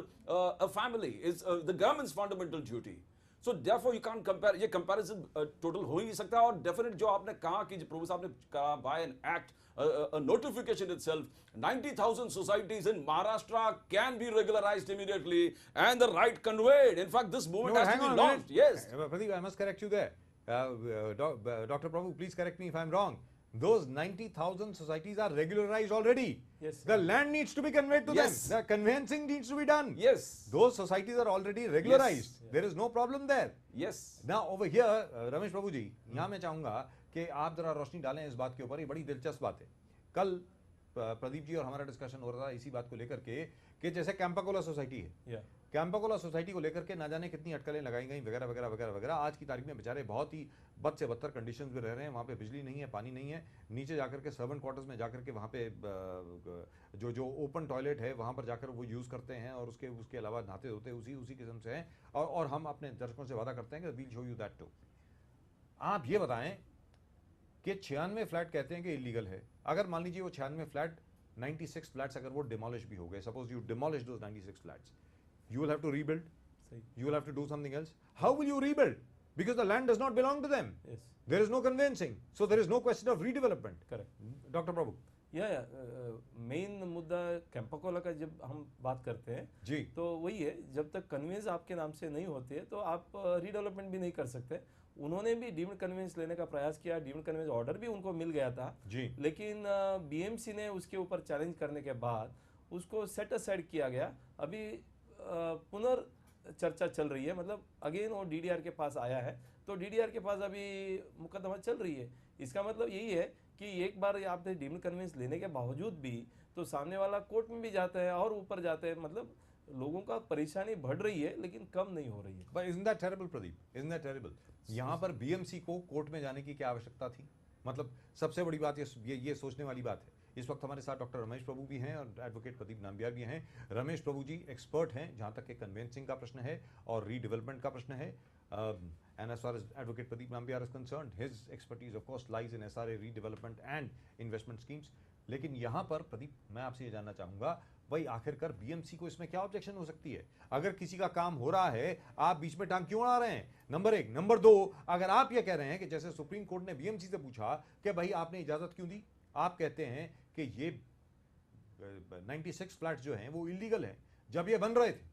H: a family is the government's fundamental duty. So therefore you can't compare. ये comparison total हो ही नहीं सकता। और definite जो आपने कहा कि प्रभु साहब ने कहा by an act, a notification itself, 90,000 societies in Maharashtra can be regularized immediately and the right conveyed. In fact, this movement
A: No,
H: has
A: hang
H: to
A: on
H: be
A: a
H: launched.
A: minute.
H: Yes.
A: Pradeep, I must correct you there. Dr. Prabhu, please correct me if I'm wrong. Those 90,000 societies are regularized already.
G: Yes,
A: The land needs to be conveyed to
H: Yes.
A: them. The conveyancing needs to be done.
H: Yes.
A: Those societies are already regularized.
H: Yes.
A: There is no problem there.
H: Yes.
A: Now over here, Ramesh Prabhu ji, यहाँ मैं चाहूँगा कि आप जरा रोशनी डालें इस बात के ऊपर। ये बड़ी दिलचस्प बात है। कल प्रदीप जी और हमारा डिस्कशन हो रहा था इसी बात को लेकर के कि जैसे कैंपाकोला सोसाइटी है, कैंपाकोला सोसाइटी को लेकर के ना जाने कितनी अटकलें लगाई गई वगैरह वगैरह वगैरह वगैरह। आज की तारीख में बेचारे बहुत ही बद से बदतर कंडीशंस में रह रहे हैं। वहाँ पे बिजली नहीं है, पानी नहीं है, नीचे जाकर के सर्वेंट क्वार्टर्स में जाकर के वहाँ पे जो ओपन टॉयलेट है वहाँ पर जाकर वो यूज़ करते हैं और उसके अलावा नहाते धोते उसी किस्म से हैं। और हम अपने दर्शकों से वादा करते हैं कि we'll show you that too. आप ये बताएं कि 96 फ्लैट कहते हैं कि इलीगल है। अगर मान लीजिए वो 96 फ्लैट 96 फ्लैट्स अगर वो डिमोलिश भी हो गए, suppose you demolish those 96 flats, you will have to rebuild. You will have to do something else. How will you rebuild? Because the land does not belong to them.
G: Yes.
A: There is no conveyancing. So there is no question of redevelopment.
G: Correct.
A: Dr. Prabhu.
G: Main मुद्दा कैंपाकोला का जब हम बात करते हैं
A: जी,
G: तो वही है, जब तक कन्वेंस आपके नाम से नहीं होते हैं तो आप रीडेवलपमेंट भी नहीं कर सकते। उन्होंने भी डीम्ड कन्वेंस लेने का प्रयास किया, डीम्ड कन्वेंस ऑर्डर भी उनको मिल गया था
A: जी,
G: लेकिन बीएमसी ने उसके ऊपर चैलेंज करने के बाद उसको सेट असाइड किया गया। अभी पुनर्चर्चा चल रही है, मतलब अगेन वो डीडीआर के पास आया है, तो डीडीआर के पास अभी मुकदमा चल रही है। इसका मतलब यही है कि एक बार आपने डीम्ड कन्वेंस लेने के बावजूद भी तो सामने वाला कोर्ट में भी जाता है और ऊपर जाते हैं, मतलब लोगों का परेशानी बढ़ रही है लेकिन कम नहीं हो रही है।
A: But isn't that terrible, Pradeep? Isn't that terrible? यहाँ पर बीएमसी को कोर्ट में जाने की क्या आवश्यकता थी? मतलब सबसे बड़ी बात ये सोचने वाली बात है। इस वक्त हमारे साथ डॉक्टर रमेश प्रभु भी हैं और एडवोकेट प्रदीप नाम्बियार भी हैं। रमेश प्रभु जी एक्सपर्ट हैं जहाँ तक कि कन्वेंसिंग का प्रश्न है और रीडेवलपमेंट का प्रश्न है। And as far as Advocate Pradeep Nambiar is concerned, his expertise of course lies in SRA redevelopment and investment schemes. लेकिन यहाँ पर प्रदीप मैं आपसे ये जानना चाहूँगा, भाई आखिरकार बीएमसी को इसमें क्या ऑब्जेक्शन हो सकती है? अगर किसी का काम हो रहा है आप बीच में टांग क्यों अड़ा रहे हैं? नंबर एक। नंबर दो, अगर आप ये कह रहे हैं कि जैसे सुप्रीम कोर्ट ने बीएमसी से पूछा कि भाई आपने इजाज़त क्यों दी, आप कहते हैं कि ये 96 फ्लैट्स जो हैं वो इलीगल हैं। जब ये बन रहे थे,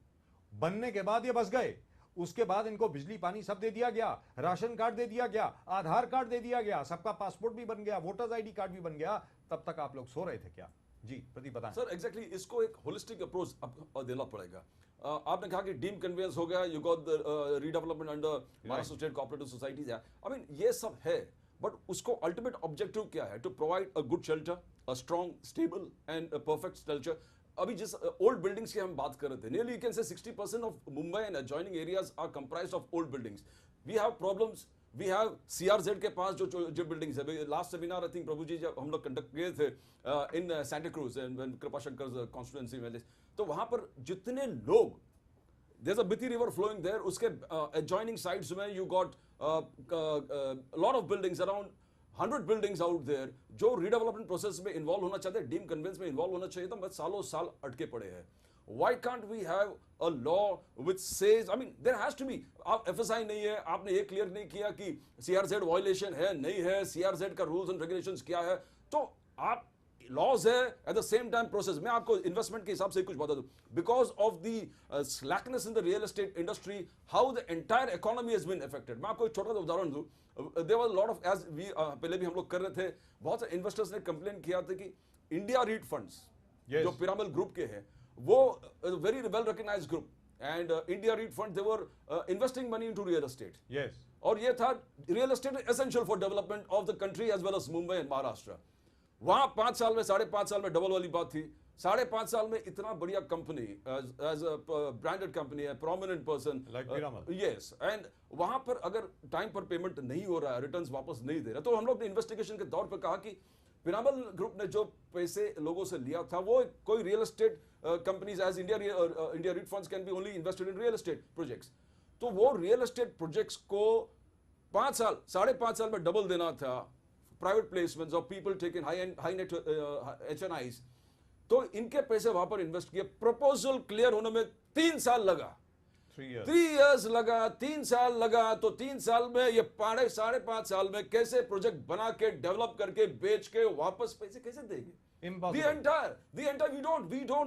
A: बनने के बाद ये बस गए, उसके बाद इनको बिजली पानी सब दे दिया गया, राशन कार्ड दे दिया गया, आधार कार्ड दे दिया गया, सबका पासपोर्ट भी बन गया, वोटर्स आईडी कार्ड भी बन गया, तब तक आप लोग सो रहे थे क्या? जी प्रदीप बताएं।
H: सर एग्जैक्टली इसको एक होलिस्टिक अप्रोच देना पड़ेगा। आपने कहा कि डीम कन्वेंस हो गया, you got the redevelopment under Maharashtra state cooperative societies. I mean ये सब है, बट उसको अल्टीमेट ऑब्जेक्टिव क्या है? To provide a good shelter, a strong, stable and perfect shelter. अभी जिस ओल्ड बिल्डिंग्स की हम बात कर रहे थे, nearly you can say 60% of Mumbai and adjoining areas are comprised of old buildings. We have problems, we have CRZ के पास जो बिल्डिंग्स है। Last seminar I think Prabhu ji जब हम लोग कंडक्ट किए थे in Santa Cruz and Kripashankar constituency में, तो वहां पर जितने लोग, there's a Biti river flowing there, उसके adjoining sites में you got lot of buildings, around 100 buildings out there जो redevelopment process में involve होना चाहते हैं, डीम कन्वेंस में involve होना चाहिए, तो बस सालों साल अटके पड़े हैं। Why can't we have a law which says, I mean there has to be, आप FSI नहीं है, आपने ये क्लियर नहीं किया कि CRZ वायलेशन है नहीं है, CRZ का रूल्स एंड रेगुलेशंस क्या है, तो आप लॉज है at the same time process. मैं आपको इन्वेस्टमेंट के हिसाब से कुछ बता दूं, because of the slackness in the real estate industry, how the entire economy has been affected. मैं आपको एक छोटा सा उदाहरण दूं, there was lot of, as we पहले भी हम लोग कर रहे थे, बहुत से इन्वेस्टर्स ने कंप्लेन किया था कि इंडिया रीट फंड्स जो पिरामिड ग्रुप के हैं, वो very well recognised group, and India REIT fund they were investing money into real estate.
A: Yes,
H: और ये था real estate essential for development of the country as well as Mumbai and Maharashtra. वहां 5 साल में 5.5 साल में डबल वाली बात थी। 5.5 साल में इतना बढ़िया company, as a branded company है, प्रोमिनेंट पर्सन, यस, एंड वहां पर अगर टाइम पर पेमेंट नहीं हो रहा है, रिटर्न्स वापस नहीं दे रहा, तो हम लोग ने इन्वेस्टिगेशन के दौर पर कहा कि पिरामल ग्रुप ने जो पैसे लोगों से लिया था वो कोई real estate companies as India REIT funds can be only invested in real estate projects, तो वो रियल एस्टेट प्रोजेक्ट्स को 5 साल 5.5 साल में डबल देना था, private placements of people taken high net HNIs, तो इनके पैसे वहां पर इन्वेस्ट किए। प्रपोजल क्लियर होने में 3 साल लगा, 3 years लगा, 3 साल लगा, तो 3 साल में ये 5.5 साल में कैसे प्रोजेक्ट बना के डेवलप करके बेच के वापस पैसे कैसे देंगे?
A: Impossible.
H: The entire,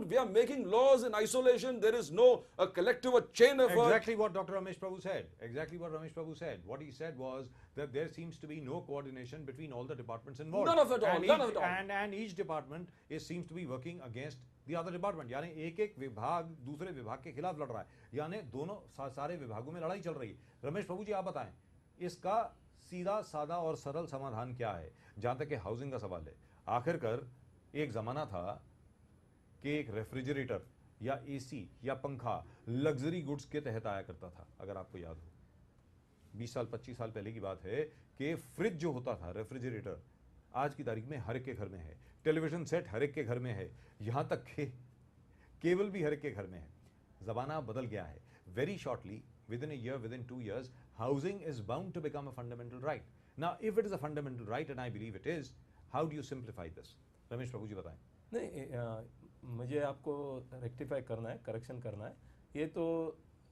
H: we are making laws in isolation. There is no a collective, a chain effort.
A: Exactly what Dr. Ramesh Prabhu said. Exactly what Ramesh Prabhu said. What he said was that there seems to be no coordination between all the departments involved.
H: None of it all. None of it all.
A: And each department seems to be working against the other department. यानी एक विभाग दूसरे विभाग के खिलाफ लड़ रहा है, यानी दोनों सारे विभागों में लड़ाई चल रही है। रमेश प्रभु जी आप बताएं, इसका सीधा सादा और सरल समाधान क्या है जहां तक कि हाउसिंग का सवाल है। आखिरकार एक जमाना था कि एक रेफ्रिजरेटर या एसी या पंखा लग्जरी गुड्स के तहत आया करता था। अगर आपको याद हो 20 साल 25 साल पहले की बात है कि फ्रिज जो होता था, रेफ्रिजरेटर, आज की तारीख में हर एक के घर में है। टेलीविजन सेट हर एक के घर में है, यहां तक कि केबल भी हर एक के घर में है। जमाना बदल गया है। Very shortly, within a year, within 2 years, housing is bound to become a fundamental right. Now, if it is a fundamental right, and I believe it is, how do you simplify this? Ramesh Prabhu ji बताएं।
G: नहीं, मुझे आपको rectify करना है, correction करना है। ये तो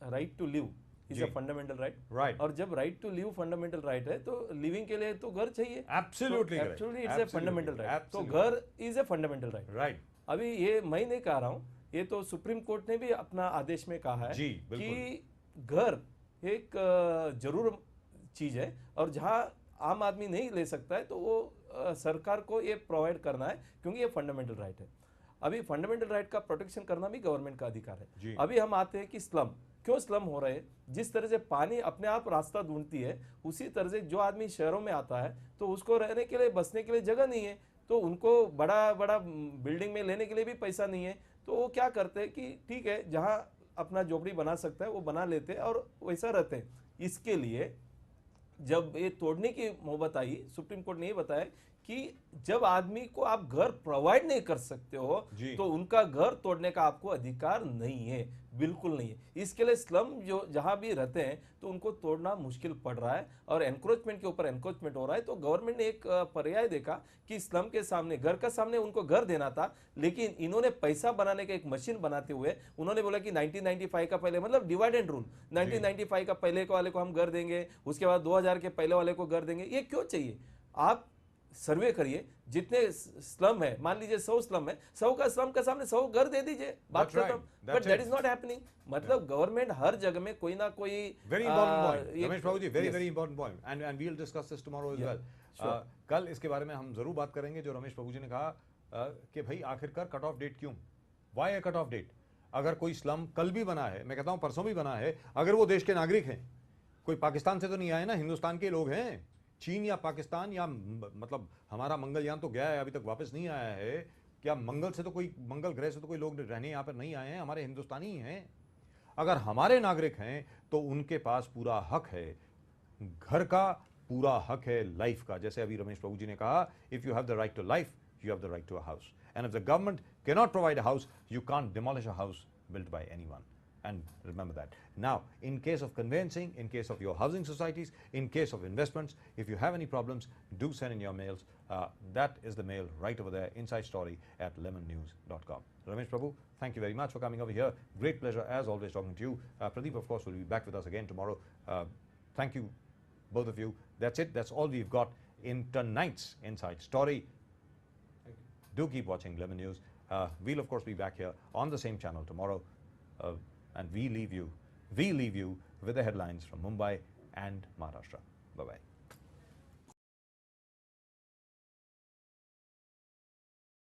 G: right to live is a fundamental right,
A: right.
G: और जब right to live fundamental right है तो लिविंग के लिए तो घर चाहिए।
A: Absolutely
G: absolutely it's a fundamental right. तो घर is a fundamental right.
A: Right.
G: अभी ये मैं नहीं कह रहा हूँ, ये तो सुप्रीम कोर्ट ने भी अपना आदेश में कहा है कि घर एक जरूर चीज है, और जहां आम आदमी नहीं ले सकता है तो वो सरकार को ये प्रोवाइड करना है, क्योंकि ये फंडामेंटल राइट है। अभी फंडामेंटल राइट का प्रोटेक्शन करना भी गवर्नमेंट का अधिकार है। अभी हम आते हैं कि स्लम क्यों स्लम हो रहे हैं। जिस तरह से पानी अपने आप रास्ता ढूंढती है, उसी तरह से जो आदमी शहरों में आता है तो उसको रहने के लिए, बसने के लिए जगह नहीं है, तो उनको बड़ा बड़ा बिल्डिंग में लेने के लिए भी पैसा नहीं है। तो वो क्या करते हैं कि ठीक है, जहां अपना झोपड़ी बना सकता है वो बना लेते हैं और वैसा रहते हैं। इसके लिए जब ये तोड़ने की नौबत आई, सुप्रीम कोर्ट ने ये बताया कि जब आदमी को आप घर प्रोवाइड नहीं कर सकते हो तो उनका घर तोड़ने का आपको अधिकार नहीं है, बिल्कुल नहीं है। इसके लिए स्लम जो जहां भी रहते हैं तो उनको तोड़ना मुश्किल पड़ रहा है, और एनक्रोचमेंट के ऊपर एनक्रोचमेंट हो रहा है। तो गवर्नमेंट ने एक पर्याय देखा कि स्लम के सामने, घर का सामने उनको घर देना था, लेकिन इन्होंने पैसा बनाने का एक मशीन बनाते हुए उन्होंने बोला कि 1995 का पहले, मतलब डिवाइड एंड रूल, 1995 का पहले वाले को हम घर देंगे, उसके बाद 2000 के पहले वाले को घर देंगे। ये क्यों चाहिए? आप सर्वे करिए, जितने स्लम है, मान लीजिए 100 स्लम है, 100 का स्लम के सामने 100 घर दे दीजिए, बात खत्म। But that is not happening. मतलब गवर्नमेंट हर जगह में कोई ना कोई
A: very important point, Ramesh Babu ji, very very important point, and we will discuss this tomorrow as well. कल इसके बारे में हम जरूर बात करेंगे। जो रमेश बाबू जी ने कहा कि भाई आखिरकार कट ऑफ डेट क्यों, why a cut off date? अगर कोई स्लम कल भी बना है, मैं कहता हूं परसों भी बना है, अगर वो देश के नागरिक हैं, कोई पाकिस्तान से तो नहीं आए ना, हिंदुस्तान के लोग हैं, चीन या पाकिस्तान या मतलब हमारा मंगलयान तो गया है, अभी तक वापस नहीं आया है, क्या मंगल से तो कोई, मंगल ग्रह से तो कोई लोग रहने यहाँ पर नहीं आए हैं, हमारे हिंदुस्तानी ही हैं। अगर हमारे नागरिक हैं तो उनके पास पूरा हक है, घर का पूरा हक है, लाइफ का। जैसे अभी रमेश प्रभु जी ने कहा, if you have the right to life, you have the right to a house, and if the government can not provide a house, you can't demolish a house built by anyone. And remember that. Now, in case of conveyancing, in case of your housing societies, in case of investments, if you have any problems, do send in your mails. That is the mail right over there, inside story @lemonnews.com. Ramesh Prabhu, thank you very much for coming over here. Great pleasure as always talking to you. Pradeep, of course, will be back with us again tomorrow. Thank you, both of you. That's it. That's all we've got in tonight's Inside Story. Do keep watching Lemon News. We'll of course be back here on the same channel tomorrow. And we leave you with the headlines from Mumbai and Maharashtra. Bye-bye.